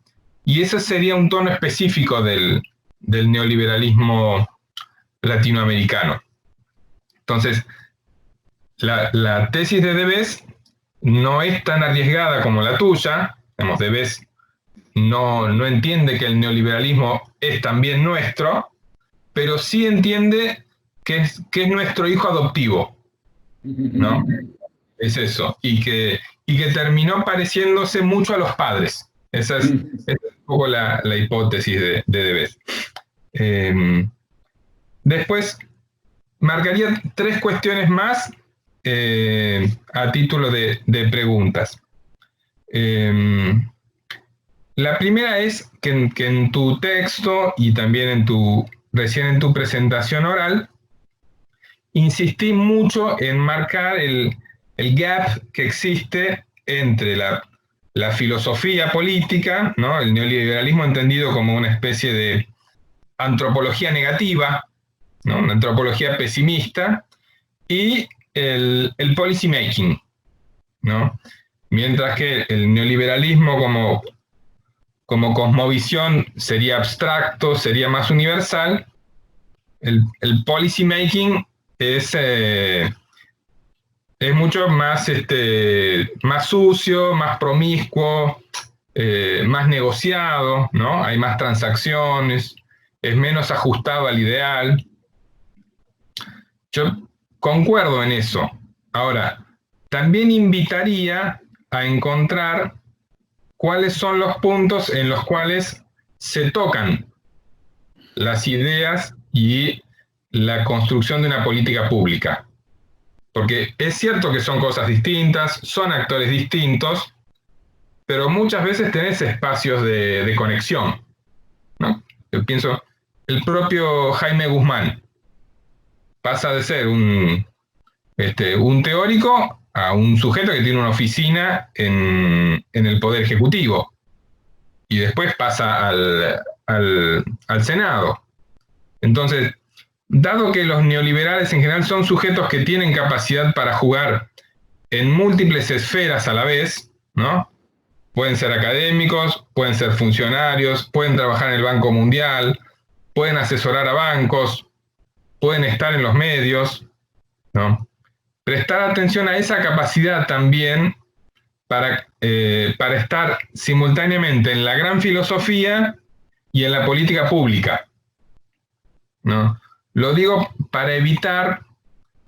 y ese sería un tono específico del neoliberalismo latinoamericano. Entonces, la tesis de Deleuze no es tan arriesgada como la tuya. Digamos, Deleuze no entiende que el neoliberalismo es también nuestro, pero sí entiende que es nuestro hijo adoptivo, ¿no? Es eso, y que terminó pareciéndose mucho a los padres. Esa es un poco la hipótesis de Deleuze. Después, marcaría 3 cuestiones más a título de preguntas. La primera es que en tu texto y también recién en tu presentación oral, insistí mucho en marcar el gap que existe entre la filosofía política, ¿no? El neoliberalismo entendido como una especie de antropología negativa, ¿no? Una antropología pesimista, y el policy making, ¿no? Mientras que el neoliberalismo como cosmovisión sería abstracto, sería más universal, el policy making es mucho más, más sucio, más promiscuo, más negociado, ¿no? Hay más transacciones, es menos ajustado al ideal. Yo concuerdo en eso. Ahora, también invitaría a encontrar cuáles son los puntos en los cuales se tocan las ideas y la construcción de una política pública. Porque es cierto que son cosas distintas, son actores distintos, pero muchas veces tenés espacios de conexión, ¿no? Yo pienso, el propio Jaime Guzmán pasa de ser un teórico a un sujeto que tiene una oficina en el Poder Ejecutivo, y después pasa al Senado. Entonces, dado que los neoliberales en general son sujetos que tienen capacidad para jugar en múltiples esferas a la vez, ¿no? Pueden ser académicos, pueden ser funcionarios, pueden trabajar en el Banco Mundial, pueden asesorar a bancos, pueden estar en los medios, ¿no? Prestar atención a esa capacidad también para estar simultáneamente en la gran filosofía y en la política pública, ¿no? Lo digo para evitar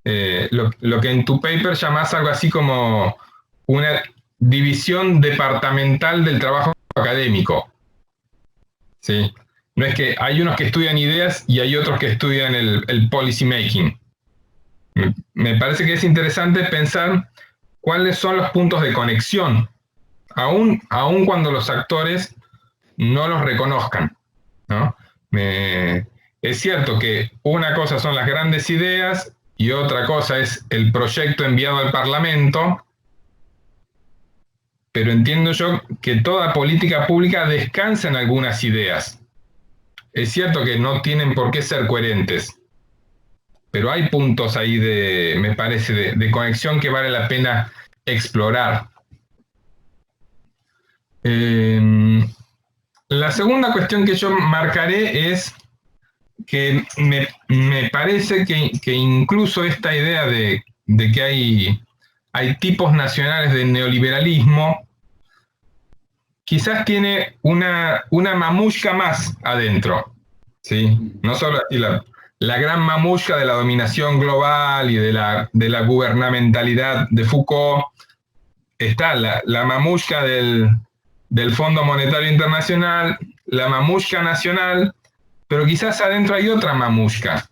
lo que en tu paper llamás algo así como una división departamental del trabajo académico, ¿sí? No es que hay unos que estudian ideas y hay otros que estudian el policy making. Me parece que es interesante pensar cuáles son los puntos de conexión, aun cuando los actores no los reconozcan, ¿no? Es cierto que una cosa son las grandes ideas y otra cosa es el proyecto enviado al Parlamento, pero entiendo yo que toda política pública descansa en algunas ideas. Es cierto que no tienen por qué ser coherentes, pero hay puntos ahí me parece, de conexión que vale la pena explorar. La segunda cuestión que yo marcaré es que me parece que incluso esta idea de que hay tipos nacionales de neoliberalismo, quizás tiene una mamushka más adentro, ¿sí? No solo la gran mamushka de la dominación global y de la gubernamentalidad de Foucault, está la mamushka del Fondo Monetario Internacional, la mamushka nacional, pero quizás adentro hay otra mamushka,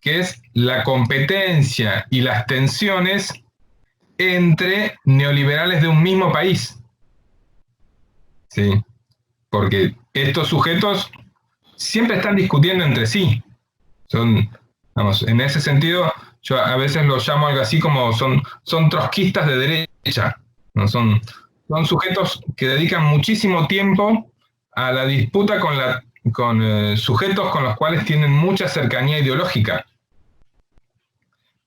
que es la competencia y las tensiones entre neoliberales de un mismo país. ¿Sí? Porque estos sujetos siempre están discutiendo entre sí. En ese sentido, yo a veces los llamo algo así como son trotskistas de derecha, ¿no? Son sujetos que dedican muchísimo tiempo a la disputa con sujetos con los cuales tienen mucha cercanía ideológica.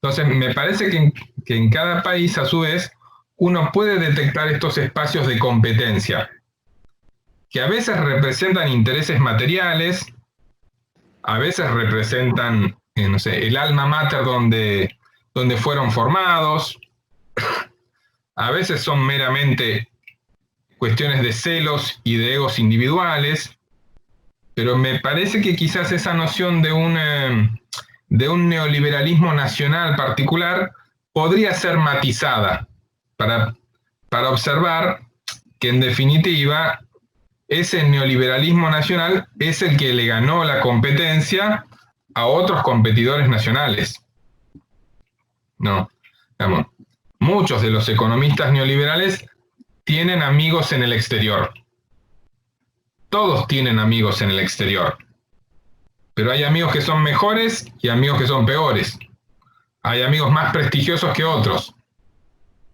Entonces, me parece que en cada país, a su vez, uno puede detectar estos espacios de competencia, que a veces representan intereses materiales, a veces representan, no sé, el alma mater donde fueron formados, a veces son meramente cuestiones de celos y de egos individuales, pero me parece que quizás esa noción de un neoliberalismo nacional particular podría ser matizada para observar que en definitiva ese neoliberalismo nacional es el que le ganó la competencia a otros competidores nacionales. No, digamos, muchos de los economistas neoliberales tienen amigos en el exterior. Todos tienen amigos en el exterior. Pero hay amigos que son mejores y amigos que son peores. Hay amigos más prestigiosos que otros.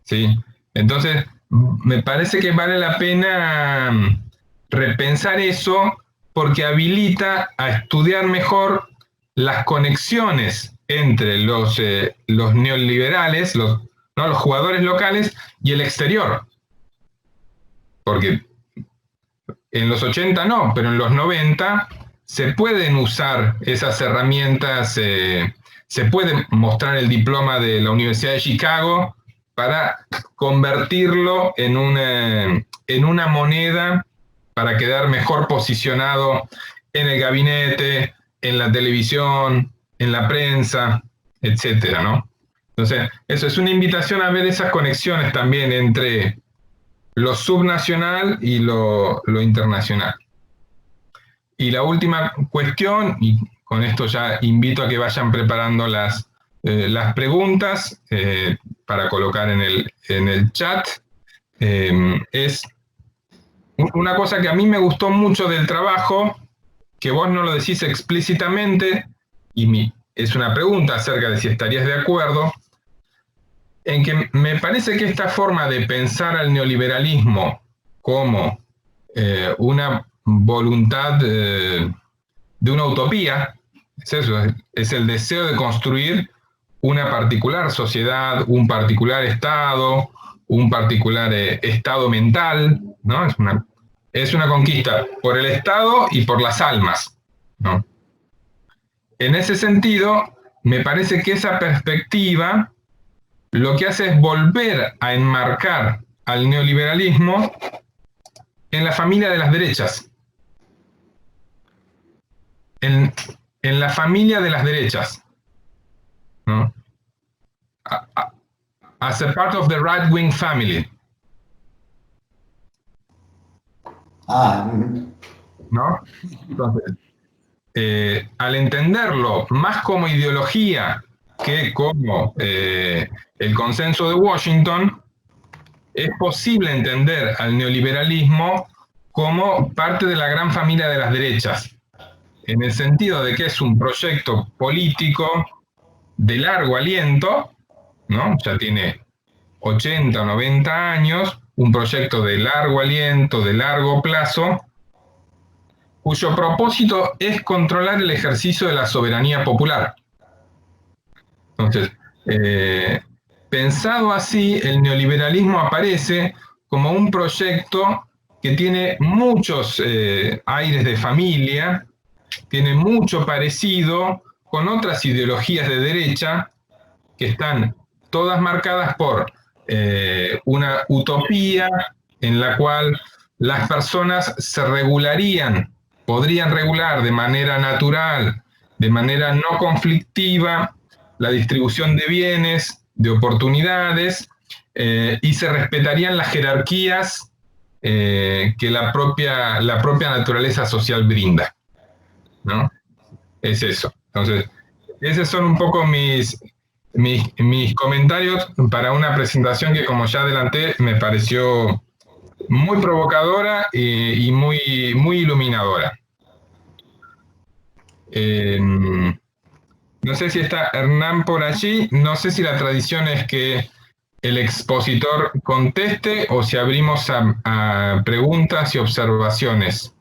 ¿Sí? Entonces, me parece que vale la pena repensar eso porque habilita a estudiar mejor las conexiones entre los neoliberales, los jugadores locales y el exterior. Porque en los 80 no, pero en los 90 se pueden usar esas herramientas, se puede mostrar el diploma de la Universidad de Chicago para convertirlo en una moneda para quedar mejor posicionado en el gabinete, en la televisión, en la prensa, etcétera, ¿no? Entonces, eso es una invitación a ver esas conexiones también entre lo subnacional y lo internacional. Y la última cuestión, y con esto ya invito a que vayan preparando las preguntas para colocar en el chat, es una cosa que a mí me gustó mucho del trabajo, que vos no lo decís explícitamente, y es una pregunta acerca de si estarías de acuerdo, en que me parece que esta forma de pensar al neoliberalismo como una voluntad de una utopía, es eso, es el deseo de construir una particular sociedad, un particular estado, un particular estado mental, ¿no? Es una conquista por el Estado y por las almas, ¿no? En ese sentido, me parece que esa perspectiva lo que hace es volver a enmarcar al neoliberalismo en la familia de las derechas. En la familia de las derechas, ¿no? As a part of the right-wing family. ¿No? Entonces, al entenderlo más como ideología que como el consenso de Washington, es posible entender al neoliberalismo como parte de la gran familia de las derechas, en el sentido de que es un proyecto político de largo aliento, ¿no? Ya tiene 80 o 90 años, un proyecto de largo aliento, de largo plazo, cuyo propósito es controlar el ejercicio de la soberanía popular. Entonces, pensado así, el neoliberalismo aparece como un proyecto que tiene muchos aires de familia tiene mucho parecido con otras ideologías de derecha que están todas marcadas por una utopía en la cual las personas se regularían, podrían regular de manera natural, de manera no conflictiva, la distribución de bienes, de oportunidades, y se respetarían las jerarquías que la propia naturaleza social brinda, ¿no? Es eso. Entonces, esos son un poco mis comentarios para una presentación que, como ya adelanté, me pareció muy provocadora y muy iluminadora. No sé si está Hernán por allí, no sé si la tradición es que el expositor conteste o si abrimos a preguntas y observaciones.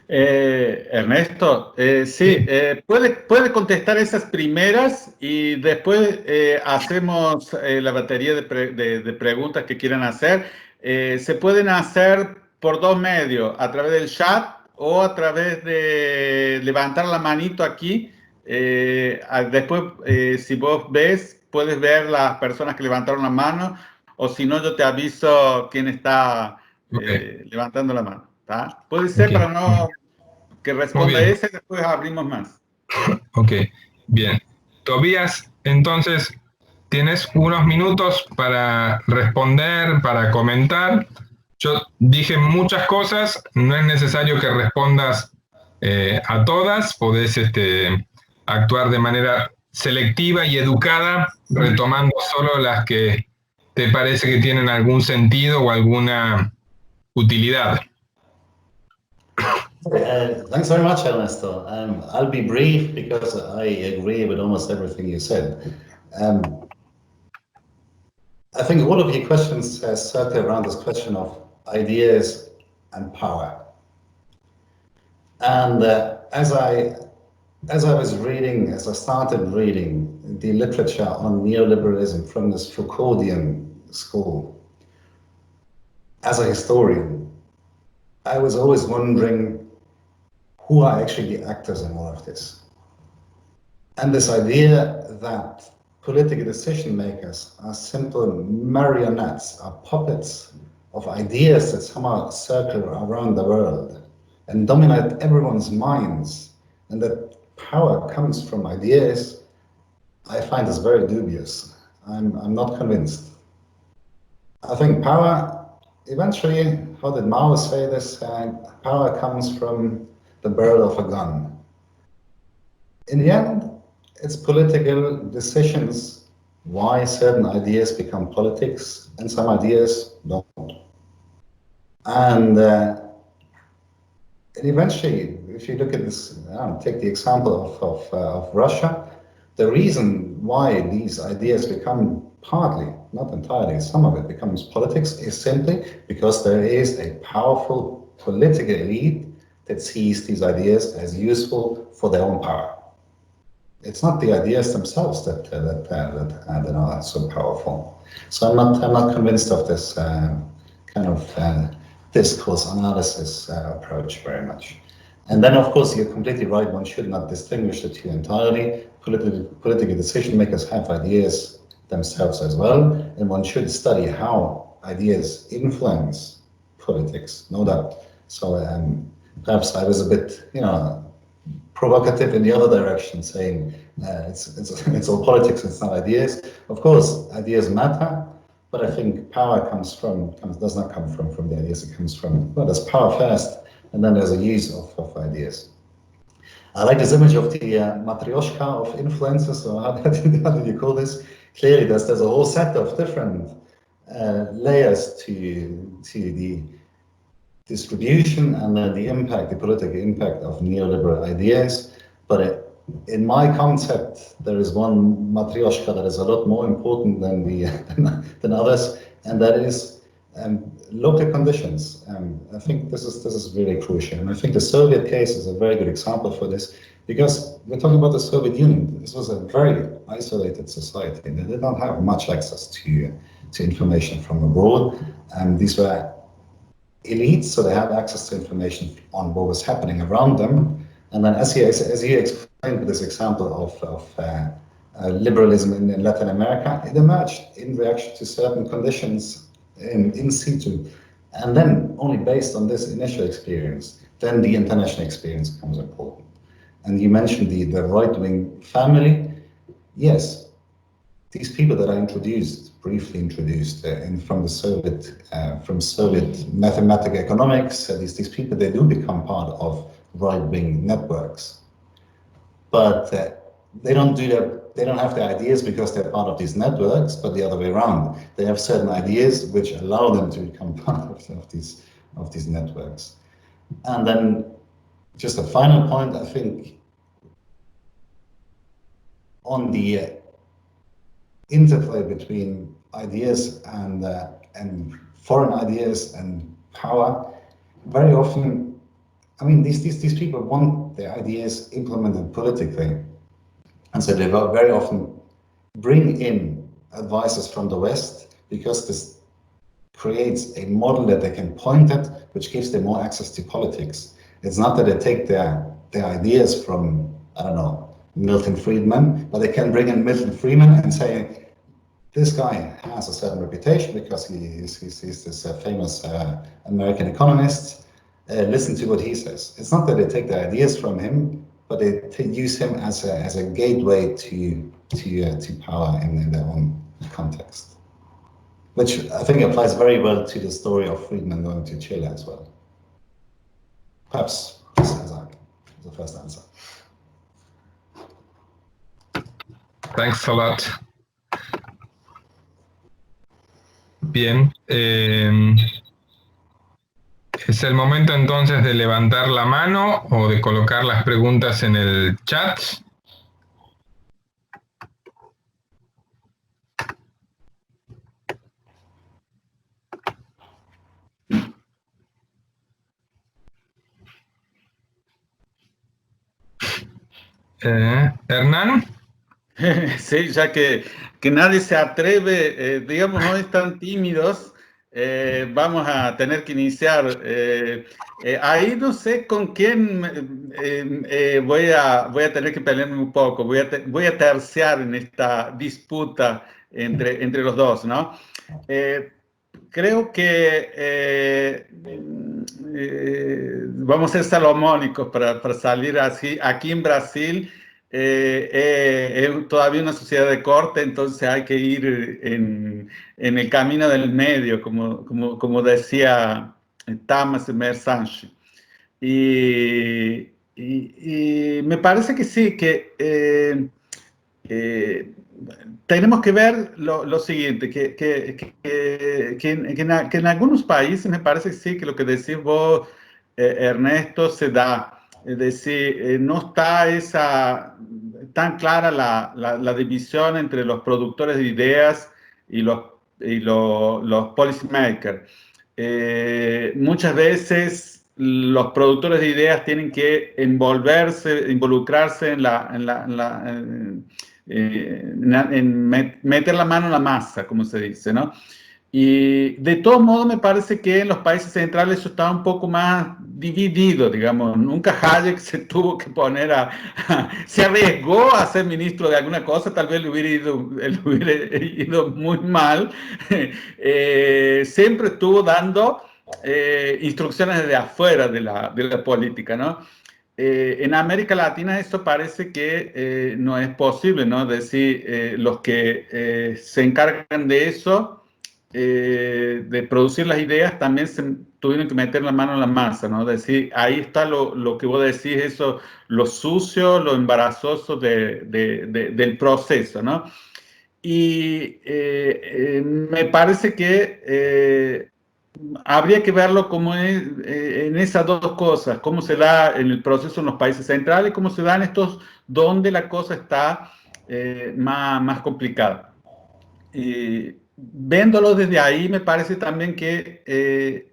Ernesto, sí, puede contestar esas primeras y después hacemos la batería de preguntas que quieran hacer. Se pueden hacer por dos medios, a través del chat o a través de levantar la manito aquí. Después, si vos ves, puedes ver las personas que levantaron la mano, o si no, yo te aviso quién está levantando la mano. ¿Tá? Puede ser para no que responda ese y después abrimos más. Ok, bien. Tobías, entonces, tienes unos minutos para responder, para comentar. Yo dije muchas cosas, no es necesario que respondas a todas, podés actuar de manera selectiva y educada, retomando solo las que te parece que tienen algún sentido o alguna utilidad. Thanks very much, Ernesto. I'll be brief because I agree with almost everything you said. I think all of your questions circle around this question of ideas and power. And as I started reading the literature on neoliberalism from this Foucauldian school, as a historian, I was always wondering who are actually the actors in all of this. And this idea that political decision makers are simple marionettes, are puppets of ideas that somehow circle around the world and dominate everyone's minds, and that power comes from ideas, I find this very dubious. I'm not convinced. I think power, eventually, how did Mao say this? Power comes from the barrel of a gun. In the end, it's political decisions why certain ideas become politics and some ideas don't. And eventually, if you look at this, take the example of Russia, the reason why these ideas become partly, not entirely, some of it becomes politics is simply because there is a powerful political elite that sees these ideas as useful for their own power. It's not the ideas themselves that are so powerful. So I'm not convinced of this kind of discourse analysis approach very much. And then, of course, you're completely right. One should not distinguish the two entirely. Political decision makers have ideas themselves as well, and one should study how ideas influence politics, no doubt. So perhaps I was a bit, provocative in the other direction, saying it's all politics, it's not ideas. Of course, ideas matter, but I think power does not come from the ideas. It comes from, well, there's power first, and then there's a use of ideas. I like this image of the matryoshka of influences, or how did you call this? Clearly, there's a whole set of different layers to the distribution and the political impact of neoliberal ideas. But in my concept, there is one matryoshka that is a lot more important than others, and that is local conditions. I think this is really crucial, and I think the Soviet case is a very good example for this, because we're talking about the Soviet Union. This was a very isolated society. They did not have much access to information from abroad, and these were elites, so they had access to information on what was happening around them, And then as you explained with this example of liberalism in Latin America, it emerged in reaction to certain conditions in situ. And then only based on this initial experience, then the international experience becomes important. And you mentioned the right-wing family. Yes, these people that are briefly introduced from Soviet mathematical economics, these people, they do become part of right-wing networks. But they don't have the ideas because they're part of these networks, but the other way around. They have certain ideas which allow them to become part of these networks. And then just a final point, I think, on the interplay between ideas and foreign ideas and power. Very often, I mean, these people want their ideas implemented politically, and so they very often bring in advisors from the West, because this creates a model that they can point at, which gives them more access to politics. It's not that they take their ideas from, I don't know, Milton Friedman, but they can bring in Milton Friedman and say, this guy has a certain reputation because he's this famous American economist. Listen to what he says. It's not that they take the ideas from him, but they use him as a gateway to power in their own context, which I think applies very well to the story of Friedman going to Chile as well. Perhaps this is the first answer. Thanks a lot. Bien. ¿Es el momento entonces de levantar la mano o de colocar las preguntas en el chat? Hernán. Sí, ya que nadie se atreve, digamos, no están tímidos, vamos a tener que iniciar. Ahí no sé con quién voy a tener que pelearme un poco, voy a terciar en esta disputa entre los dos, ¿no? Creo que vamos a ser salomónicos para salir así. Aquí en Brasil es todavía una sociedad de corte, entonces hay que ir en el camino del medio, como decía Thomas Mersanche. Y me parece que sí, que tenemos que ver lo siguiente, que en algunos países me parece que sí, que lo que decís vos, Ernesto, se da. Es decir, no está tan clara la división entre los productores de ideas y los policy makers. Muchas veces los productores de ideas tienen que involucrarse en meter la mano en la masa, como se dice, ¿no? Y de todos modos me parece que en los países centrales eso está un poco más dividido, digamos. Nunca Hayek se tuvo que poner se arriesgó a ser ministro de alguna cosa, tal vez le hubiera ido muy mal. Siempre estuvo dando instrucciones desde afuera de la política, ¿no? En América Latina esto parece que no es posible, ¿no? Es decir, los que se encargan de eso, de producir las ideas, también se tuvieron que meter la mano en la masa, ¿no? Es decir, ahí está lo que vos decís, eso, lo sucio, lo embarazoso del proceso, ¿no? Y me parece que habría que verlo como en esas dos cosas, cómo se da en el proceso en los países centrales, cómo se da en estos donde la cosa está más complicada. Viéndolo desde ahí, me parece también que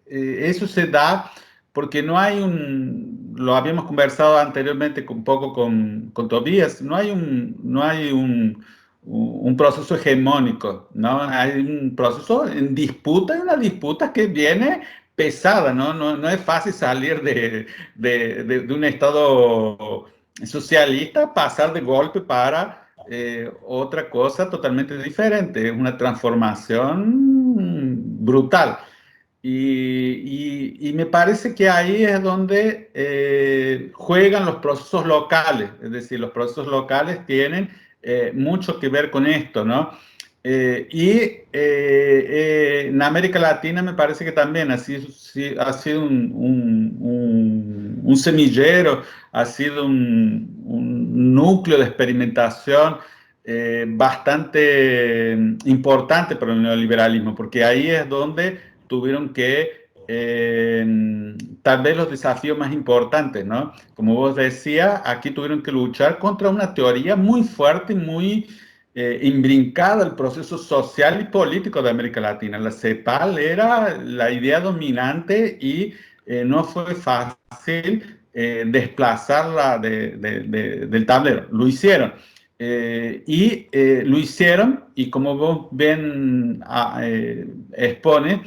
eso se da porque no hay lo habíamos conversado anteriormente un poco con Tobías, no hay un proceso hegemónico, ¿no? Hay un proceso en disputa, y una disputa que viene pesada, ¿no? No es fácil salir de un estado socialista, pasar de golpe para otra cosa totalmente diferente. Es una transformación brutal. Y me parece que ahí es donde juegan los procesos locales, es decir, los procesos locales tienen mucho que ver con esto, ¿no? En América Latina me parece que también ha sido un semillero, ha sido un núcleo de experimentación bastante importante para el neoliberalismo, porque ahí es donde tuvieron que tal vez los desafíos más importantes, ¿no? Como vos decías, aquí tuvieron que luchar contra una teoría muy fuerte, muy imbrincada al proceso social y político de América Latina. La CEPAL era la idea dominante y no fue fácil desplazarla del tablero. Lo hicieron. Lo hicieron, y como vos bien expone,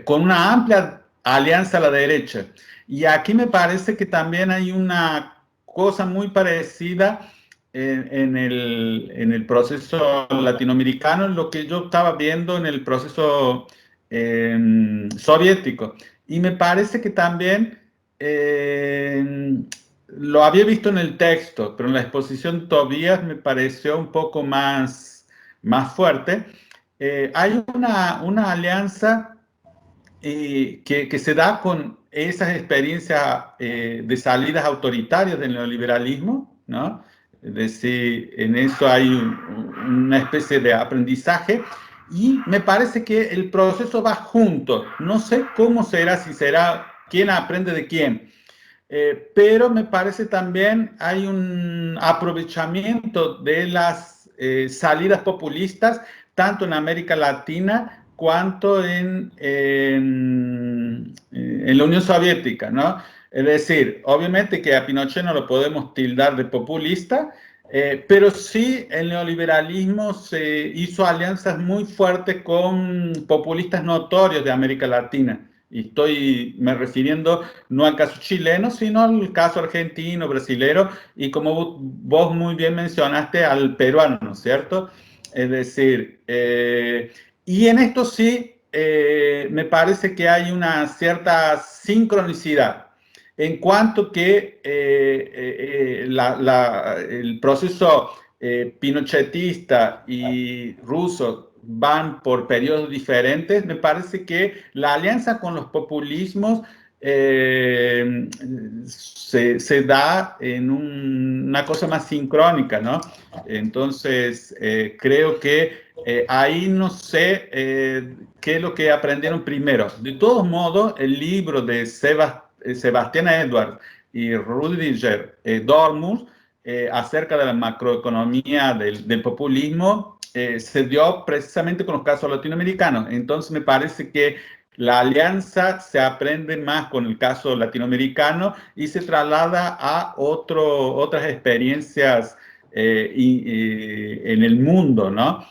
con una amplia alianza a la derecha. Y aquí me parece que también hay una cosa muy parecida en el proceso latinoamericano, en lo que yo estaba viendo en el proceso soviético. Y me parece que también lo había visto en el texto, pero en la exposición todavía me pareció un poco más fuerte. Hay una alianza que se da con esas experiencias de salidas autoritarias del neoliberalismo, ¿no? Es decir, en eso hay una especie de aprendizaje y me parece que el proceso va junto. No sé cómo será, si será quién aprende de quién, pero me parece también hay un aprovechamiento de las salidas populistas, tanto en América Latina cuanto en la Unión Soviética, ¿no? Es decir, obviamente que a Pinochet no lo podemos tildar de populista, pero sí el neoliberalismo se hizo alianzas muy fuertes con populistas notorios de América Latina. Y estoy me refiriendo no al caso chileno, sino al caso argentino, brasilero, y como vos muy bien mencionaste, al peruano, ¿no es cierto? Es decir, y en esto sí, me parece que hay una cierta sincronicidad en cuanto que el proceso pinochetista y ruso van por periodos diferentes. Me parece que la alianza con los populismos se da en una cosa más sincrónica, ¿no? Entonces, creo que ahí no sé qué es lo que aprendieron primero. De todos modos, el libro de Sebastián Edwards y Rudiger Dormus acerca de la macroeconomía del populismo se dio precisamente con los casos latinoamericanos. Entonces me parece que la alianza se aprende más con el caso latinoamericano y se traslada a otras experiencias en el mundo, ¿no?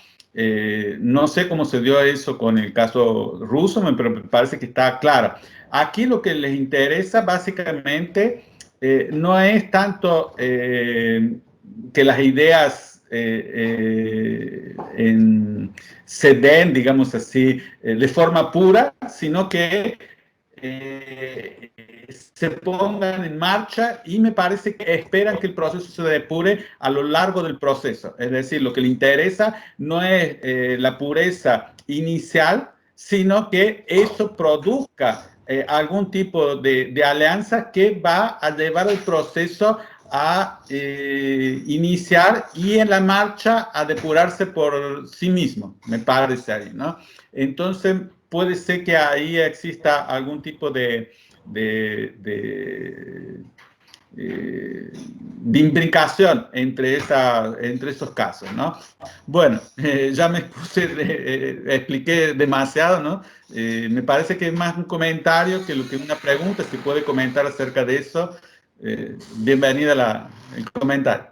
No sé cómo se dio eso con el caso ruso, pero me parece que está claro. Aquí lo que les interesa básicamente no es tanto que las ideas se den, digamos así, de forma pura, sino que eh, se pongan en marcha y me parece que esperan que el proceso se depure a lo largo del proceso. Es decir, lo que le interesa no es la pureza inicial, sino que eso produzca algún tipo de alianza que va a llevar el proceso a iniciar y en la marcha a depurarse por sí mismo, me parece ahí, ¿no? Entonces, puede ser que ahí exista algún tipo de imbricación entre esos casos, ¿no? Bueno, ya me expliqué demasiado, ¿no? Me parece que es más un comentario que lo que una pregunta, si puede comentar acerca de eso. Bienvenida el comentario.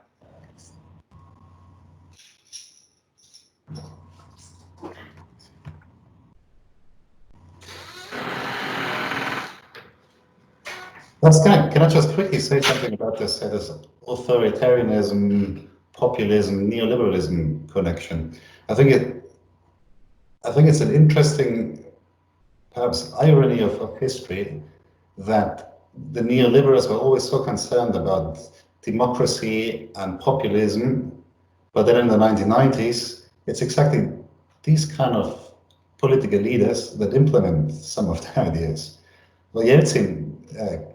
Can I just quickly say something about this authoritarianism, populism, neoliberalism connection? I think it's an interesting, perhaps, irony of history that the neoliberals were always so concerned about democracy and populism, but then in the 1990s, it's exactly these kind of political leaders that implement some of the ideas. Well, Yeltsin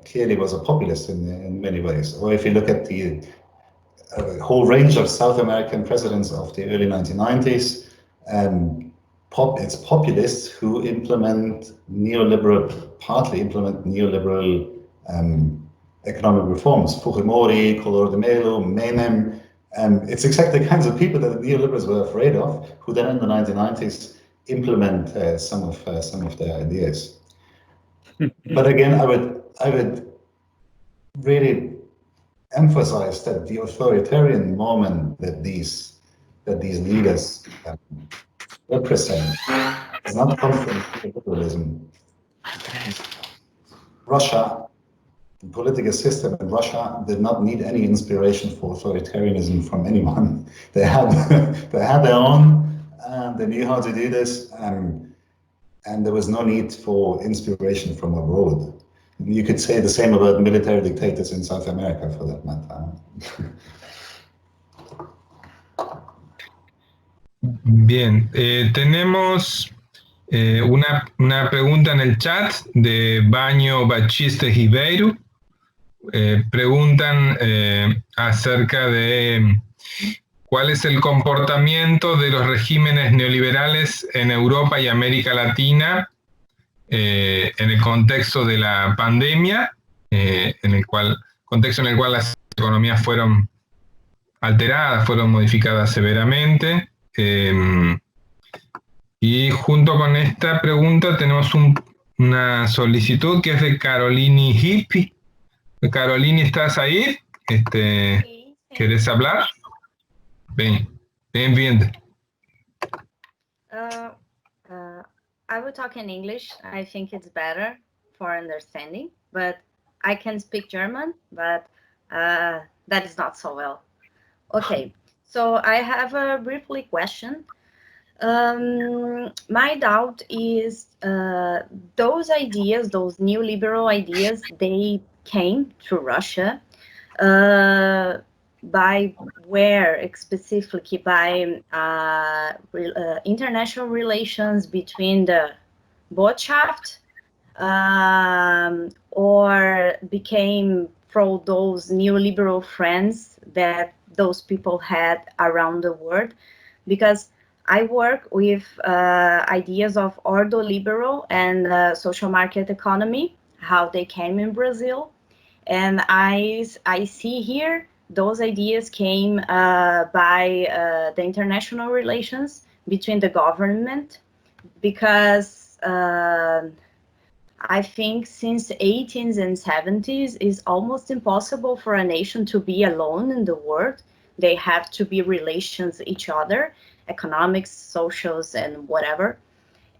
clearly was a populist in many ways. Or if you look at the whole range of South American presidents of the early 1990s, it's populists who partly implement neoliberal economic reforms. Fujimori, Collor de Mello, Menem. It's exactly the kinds of people that the neoliberals were afraid of, who then in the 1990s implement some of their ideas. But again, I would really emphasize that the authoritarian moment that these leaders represent does not come from liberalism. Russia, the political system in Russia did not need any inspiration for authoritarianism from anyone. They had their own, and they knew how to do this, and there was no need for inspiration from abroad. You could say the same about military dictators in South America, for that matter. Bien, tenemos una pregunta en el chat de Baño Bachiste Ribeiro. Preguntan acerca de cuál es el comportamiento de los regímenes neoliberales en Europa y América Latina en el contexto de la pandemia, contexto en el cual las economías fueron alteradas, fueron modificadas severamente. Y junto con esta pregunta tenemos una solicitud que es de Carolini Hippie. Carolini, ¿estás ahí? Sí. ¿Quieres hablar? Bienvenido. I will talk in English. I think it's better for understanding, but I can speak German, but that is not so well. Okay, so I have a briefly question. My doubt is those ideas, those neoliberal ideas, they came to Russia by where specifically by international relations between the Botschaft or became from those neoliberal friends that those people had around the world, because I work with ideas of ordoliberal and social market economy, how they came in Brazil. And I see here those ideas came by the international relations between the government, because I think since 18s and 70s it's almost impossible for a nation to be alone in the world. They have to be relations each other, economics, socials, and whatever.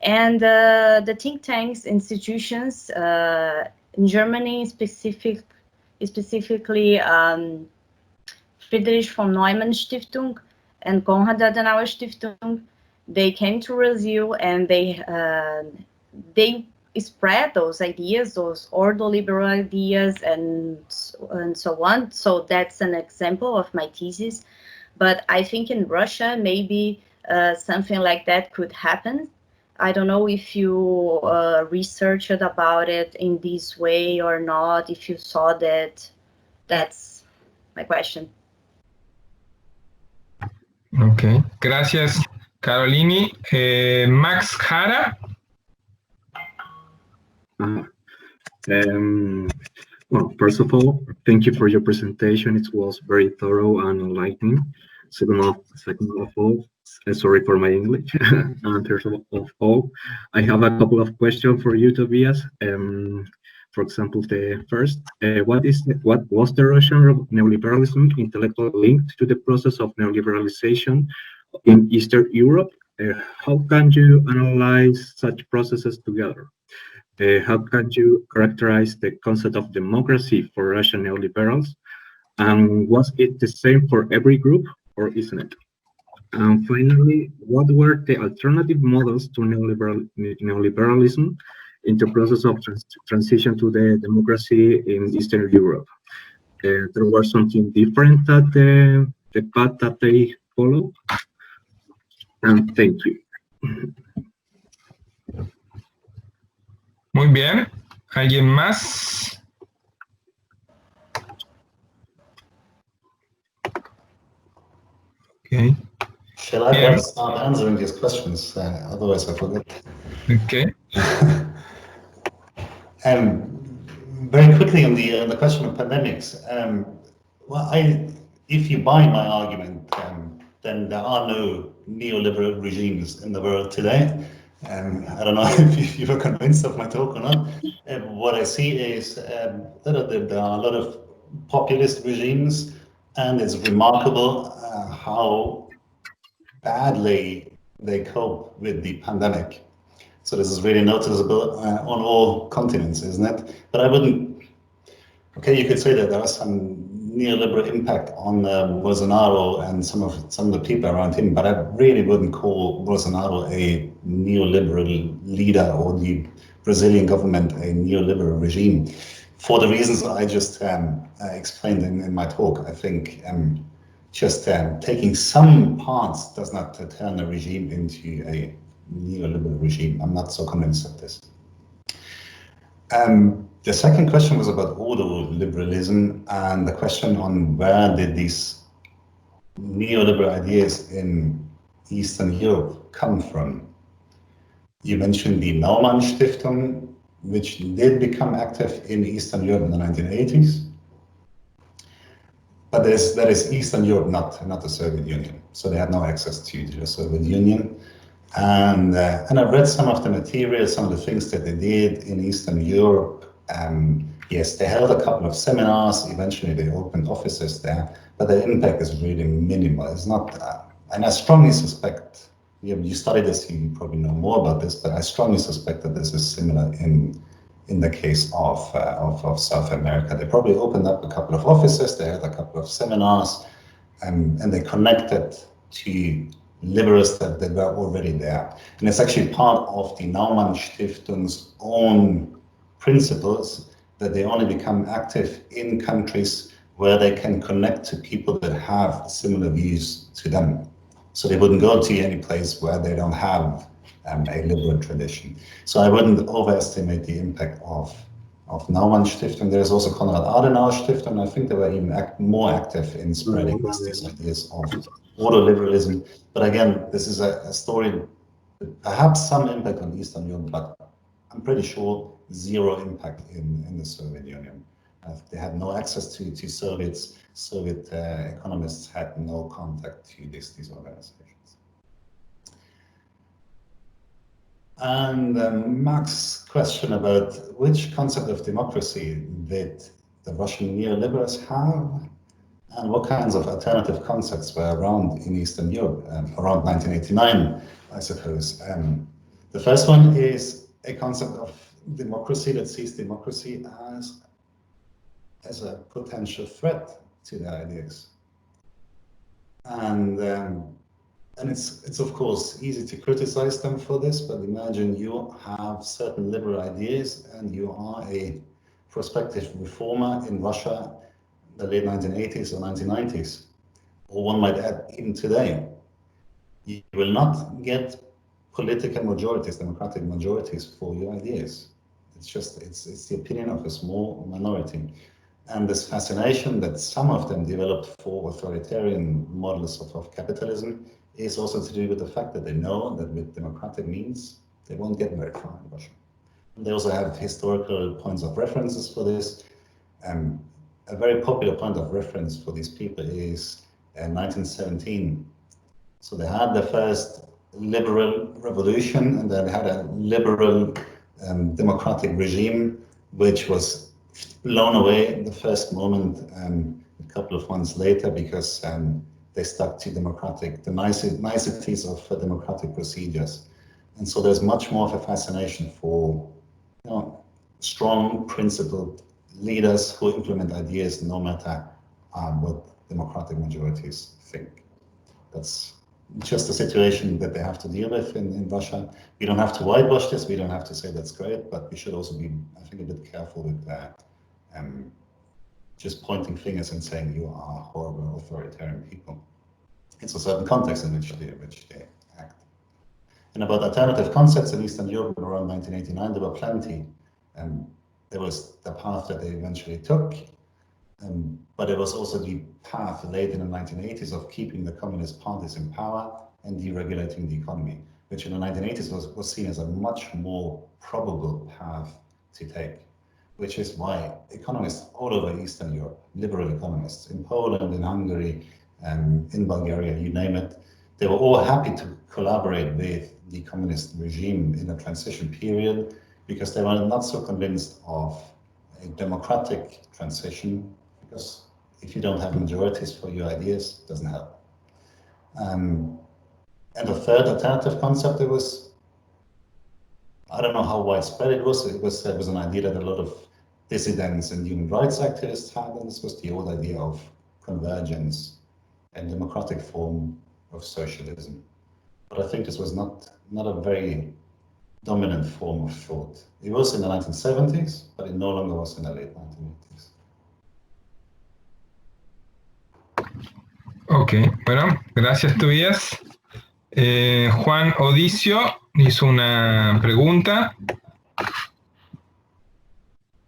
And the think tanks, institutions in Germany, specifically Friedrich von Neumann Stiftung and Konrad Adenauer Stiftung, they came to Brazil and they spread those ideas, those ordoliberal ideas, and so on. So that's an example of my thesis. But I think in Russia, maybe something like that could happen. I don't know if you researched about it in this way or not, if you saw that. That's my question. Ok, gracias, Carolini. Max Jara. Well, first of all, thank you for your presentation. It was very thorough and enlightening. Second of all, sorry for my English. And first of all, I have a couple of questions for you, Tobias. For example, the first, what was the Russian neoliberalism intellectual linked to the process of neoliberalization in Eastern Europe? How can you analyze such processes together? How can you characterize the concept of democracy for Russian neoliberals? And was it the same for every group, or isn't it? And finally, what were the alternative models to neoliberalism in the process of transition to the democracy in Eastern Europe? There was something different that the path that they followed? And thank you. Muy bien. ¿Alguien más? Okay. Shall I perhaps start answering these questions? Otherwise, I forget. Okay. Very quickly on the question of pandemics. Well, if you buy my argument, then there are no neoliberal regimes in the world today. I don't know if you were convinced of my talk or not. What I see is that there are a lot of populist regimes, and it's remarkable how badly they cope with the pandemic. So this is really noticeable on all continents, isn't it? But I wouldn't. Okay, you could say that there was some neoliberal impact on Bolsonaro and some of the people around him, but I really wouldn't call Bolsonaro a neoliberal leader or the Brazilian government a neoliberal regime, for the reasons I just explained in my talk. I think just taking some parts does not turn a regime into a neoliberal regime. I'm not so convinced of this. The second question was about ordoliberalism and the question on where did these neoliberal ideas in Eastern Europe come from. You mentioned the Naumann Stiftung, which did become active in Eastern Europe in the 1980s. But that is Eastern Europe, not the Soviet Union. So they had no access to the Soviet Union. And I've read some of the material, some of the things that they did in Eastern Europe. Yes, they held a couple of seminars. Eventually, they opened offices there, but the impact is really minimal. It's not, and I strongly suspect. You study this, you probably know more about this, but I strongly suspect that this is similar in the case of South America. They probably opened up a couple of offices. They had a couple of seminars, and they connected to liberals that were already there. And it's actually part of the Naumann Stiftung's own principles that they only become active in countries where they can connect to people that have similar views to them. So they wouldn't go to any place where they don't have a liberal tradition. So I wouldn't overestimate the impact of Naumann Stiftung. There's also Konrad Adenauer Stiftung. I think they were even more active in spreading these ideas of ordoliberalism. But again, this is a story, perhaps some impact on Eastern Europe, but I'm pretty sure zero impact in the Soviet Union. They had no access to Soviet economists had no contact to these organizations. And Mark's question about which concept of democracy did the Russian neoliberals have, and what kinds of alternative concepts were around in Eastern Europe around 1989, I suppose. The first one is a concept of democracy that sees democracy as a potential threat to their ideas. And it's of course easy to criticize them for this, but imagine you have certain liberal ideas and you are a prospective reformer in Russia in the late 1980s or 1990s, or one might add even today. You will not get political majorities, democratic majorities for your ideas. It's the opinion of a small minority. And this fascination that some of them developed for authoritarian models of capitalism is also to do with the fact that they know that with democratic means, they won't get very far in Russia. And they also have historical points of references for this. A very popular point of reference for these people is 1917. So they had the first liberal revolution, and then had a liberal democratic regime, which was blown away in the first moment a couple of months later because they stuck to the niceties of democratic procedures. And so there's much more of a fascination for strong, principled leaders who implement ideas no matter what democratic majorities think. That's just the situation that they have to deal with in Russia. We don't have to whitewash this, we don't have to say that's great, but we should also be, I think, a bit careful with just pointing fingers and saying you are horrible authoritarian people. It's a certain context in which they act. And about alternative concepts in Eastern Europe around 1989, there were plenty. There was the path that they eventually took, but it was also the path late in the 1980s of keeping the communist parties in power and deregulating the economy, which in the 1980s was seen as a much more probable path to take, which is why economists all over Eastern Europe, liberal economists in Poland, in Hungary, in Bulgaria, you name it, they were all happy to collaborate with the communist regime in a transition period because they were not so convinced of a democratic transition, because if you don't have majorities for your ideas, it doesn't help. And the third alternative concept, it was, I don't know how widespread it was. It was an idea that a lot of dissidents and human rights activists had, and this was the old idea of convergence and democratic form of socialism. But I think this was not a very dominant form of thought. It was in the 1970s, but it no longer was in the late 1980s. Ok, bueno, gracias Tobias. Juan Odicio hizo una pregunta.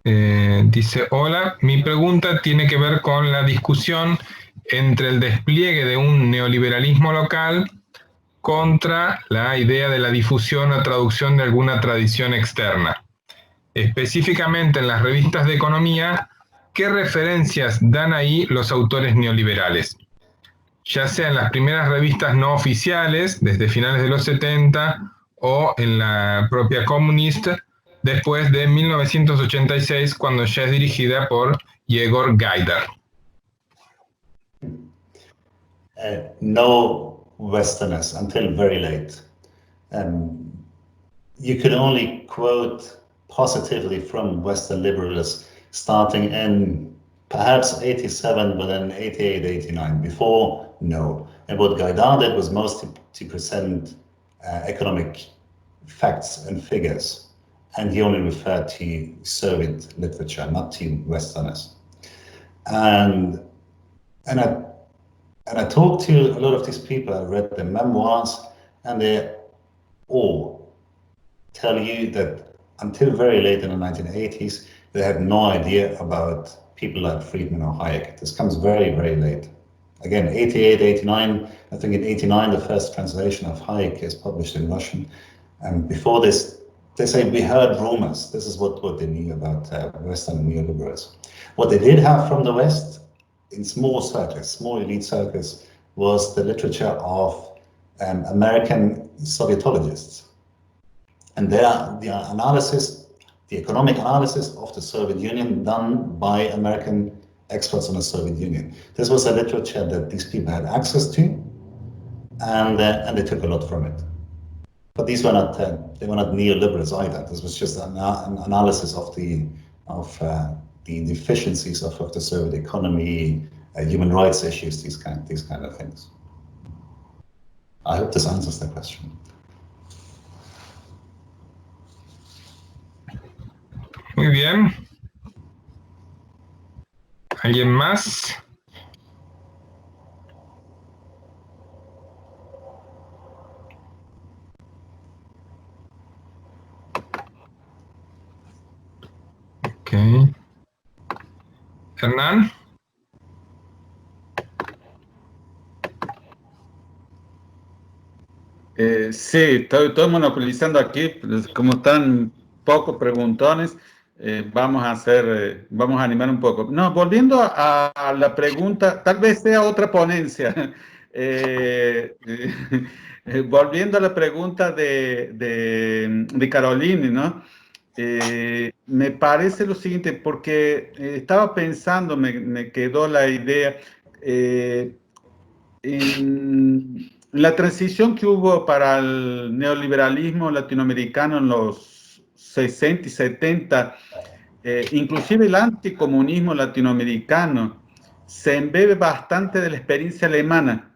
Dice, hola, mi pregunta tiene que ver con la discusión entre el despliegue de un neoliberalismo local contra la idea de la difusión o traducción de alguna tradición externa. Específicamente en las revistas de economía, ¿qué referencias dan ahí los autores neoliberales? Ya sea en las primeras revistas no oficiales, desde finales de los 70, o en la propia Communist, después de 1986, cuando ya es dirigida por Yegor Gaidar. No Westerners until very late. You could only quote positively from Western liberals starting in perhaps 87, but then 88, 89. Before, no. And what Gaidar did was mostly to present economic facts and figures. And he only referred to Soviet literature, not to Westerners. And I talked to a lot of these people, I read their memoirs, and they all tell you that until very late in the 1980s, they had no idea about people like Friedman or Hayek. This comes very, very late. Again, 88, 89, I think in 89, the first translation of Hayek is published in Russian. And before this, they say, we heard rumors. This is what they knew about Western neoliberals. What they did have from the West, in small circles, small elite circles, was the literature of American Sovietologists. And the analysis, the economic analysis of the Soviet Union done by American experts on the Soviet Union. This was a literature that these people had access to, and they took a lot from it. But these were not neoliberals either. This was just an analysis of the deficiencies of the Soviet economy, human rights issues, these kind of things. I hope this answers the question. Muy bien. ¿Alguien más? Ok. Hernán. Sí, estoy monopolizando aquí, pues, como están pocos preguntones, vamos a animar un poco. No, volviendo a la pregunta, tal vez sea otra ponencia. Volviendo a la pregunta de Caroline, ¿no? Me parece lo siguiente, porque estaba pensando, me quedó la idea, en la transición que hubo para el neoliberalismo latinoamericano en los 60 y 70, inclusive el anticomunismo latinoamericano se embebe bastante de la experiencia alemana.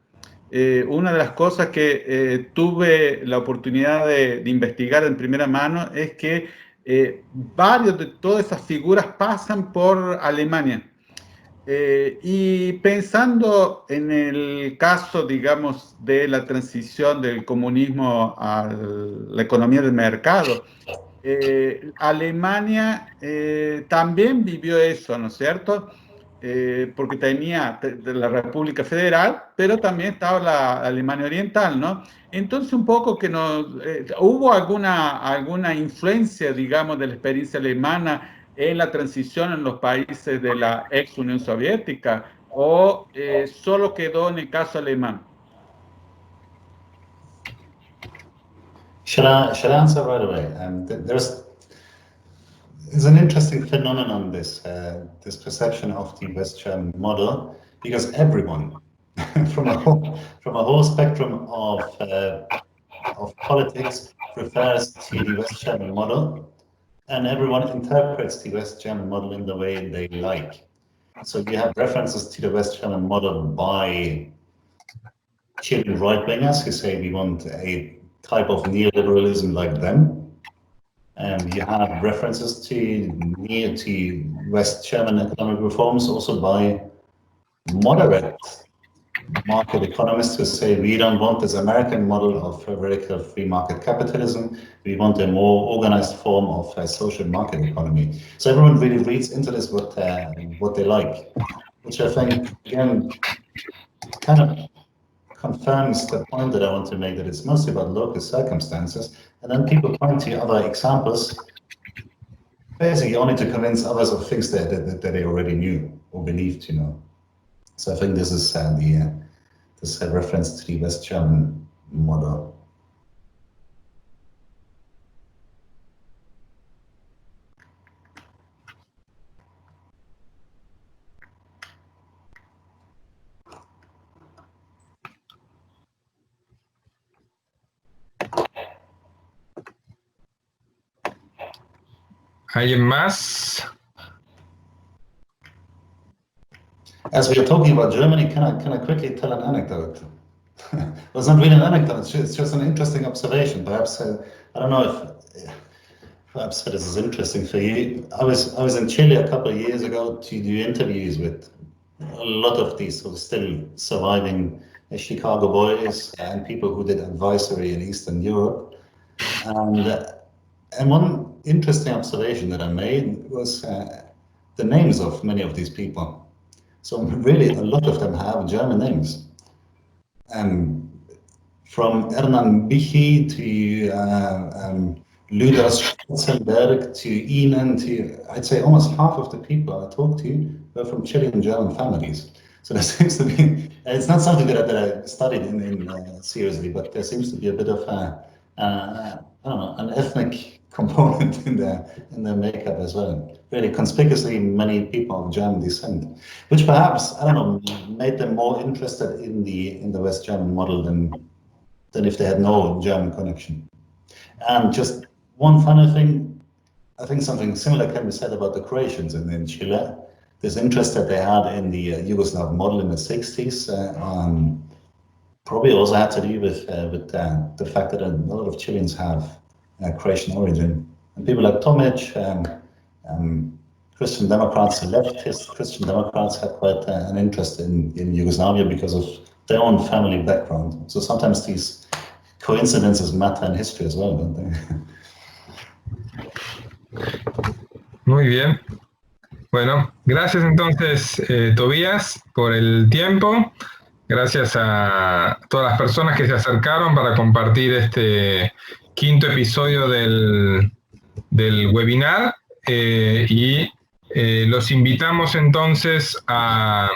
Una de las cosas que tuve la oportunidad de investigar en primera mano es que varios de todas esas figuras pasan por Alemania. Y pensando en el caso, digamos, de la transición del comunismo a la economía del mercado, Alemania también vivió eso, ¿no es cierto? Porque tenía de la República Federal, pero también estaba la Alemania Oriental, ¿no? Entonces, un poco que hubo alguna influencia, digamos, de la experiencia alemana en la transición en los países de la ex Unión Soviética, o solo quedó en el caso alemán. Shall I answer right away? There's an interesting phenomenon, this perception of the West German model, because everyone from a whole spectrum of politics refers to the West German model, and everyone interprets the West German model in the way they like. So you have references to the West German model by Chilean right-wingers who say we want a type of neoliberalism like them. And you have references to West German economic reforms also by moderate market economists who say we don't want this American model of radical free market capitalism. We want a more organized form of a social market economy. So everyone really reads into this what they like, which I think again kind of confirms the point that I want to make, that it's mostly about local circumstances, and then people point to other examples, basically only to convince others of things that they already knew or believed to know. So I think this is this reference to the West German model. ¿Alguien más? As we are talking about Germany, can I quickly tell an anecdote? Well, it's not really an anecdote, it's just an interesting observation. Perhaps, I don't know if perhaps this is interesting for you. I was in Chile a couple of years ago to do interviews with a lot of these sort of still surviving Chicago boys and people who did advisory in Eastern Europe. And one interesting observation that I made was the names of many of these people. So really, a lot of them have German names. From Hermann Bichy to Lüder Spitzenberg to Ihnen to, I'd say almost half of the people I talked to were from Chilean German families. So there seems to be, it's not something that I studied in seriously, but there seems to be a bit of I don't know, an ethnic component in their makeup as well. Really conspicuously many people of German descent, which perhaps, I don't know, made them more interested in the West German model than if they had no German connection. And just one final thing, I think something similar can be said about the Croatians in Chile. This interest that they had in the Yugoslav model in the 60s probably also had to do with the fact that a lot of Chileans have Croatian origin. And people like Tomic, Christian Democrats, leftist Christian Democrats, had quite an interest in Yugoslavia because of their own family background. So sometimes these coincidences matter in history as well, don't they? Muy bien. Bueno, gracias entonces, Tobías, por el tiempo. Gracias a todas las personas que se acercaron para compartir este quinto episodio del webinar. Y los invitamos entonces a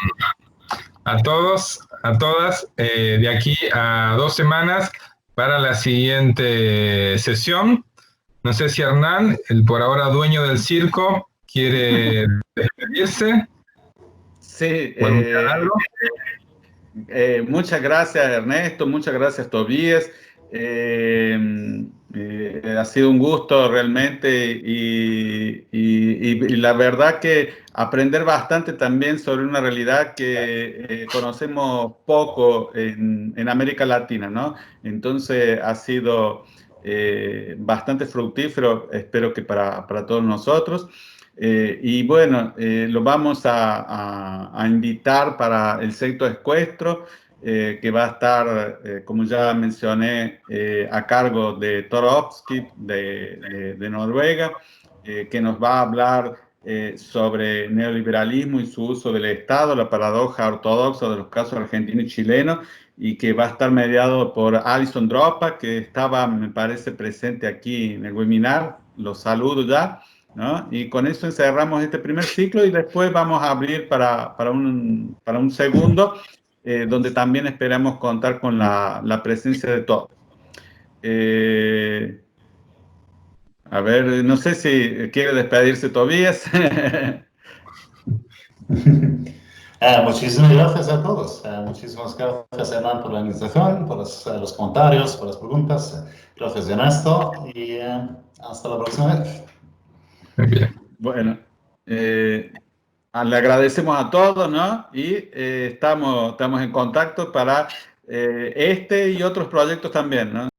todos, a todas, de aquí a 2 semanas para la siguiente sesión. No sé si Hernán, el por ahora dueño del circo, quiere despedirse. Sí, muchas gracias Ernesto, muchas gracias Tobías. Ha sido un gusto realmente y la verdad que aprender bastante también sobre una realidad que conocemos poco en América Latina, ¿no? Entonces ha sido bastante fructífero, espero que para todos nosotros. Y bueno, lo vamos a invitar para el sexto encuentro, que va a estar, como ya mencioné, a cargo de Tore Opskip de Noruega, que nos va a hablar sobre neoliberalismo y su uso del Estado, la paradoja ortodoxa de los casos argentinos y chilenos, y que va a estar mediado por Alison Dropa, que estaba, me parece, presente aquí en el webinar. Los saludo ya, ¿no? Y con eso encerramos este primer ciclo y después vamos a abrir para un segundo, donde también esperamos contar con la presencia de todos. A ver, no sé si quiere despedirse Tobías. Muchísimas gracias a todos. Muchísimas gracias, Hernán, por la invitación, por los comentarios, por las preguntas. Gracias, Ernesto, y hasta la próxima vez. Muy bien. Bueno, le agradecemos a todos, ¿no? Y estamos en contacto para este y otros proyectos también, ¿no?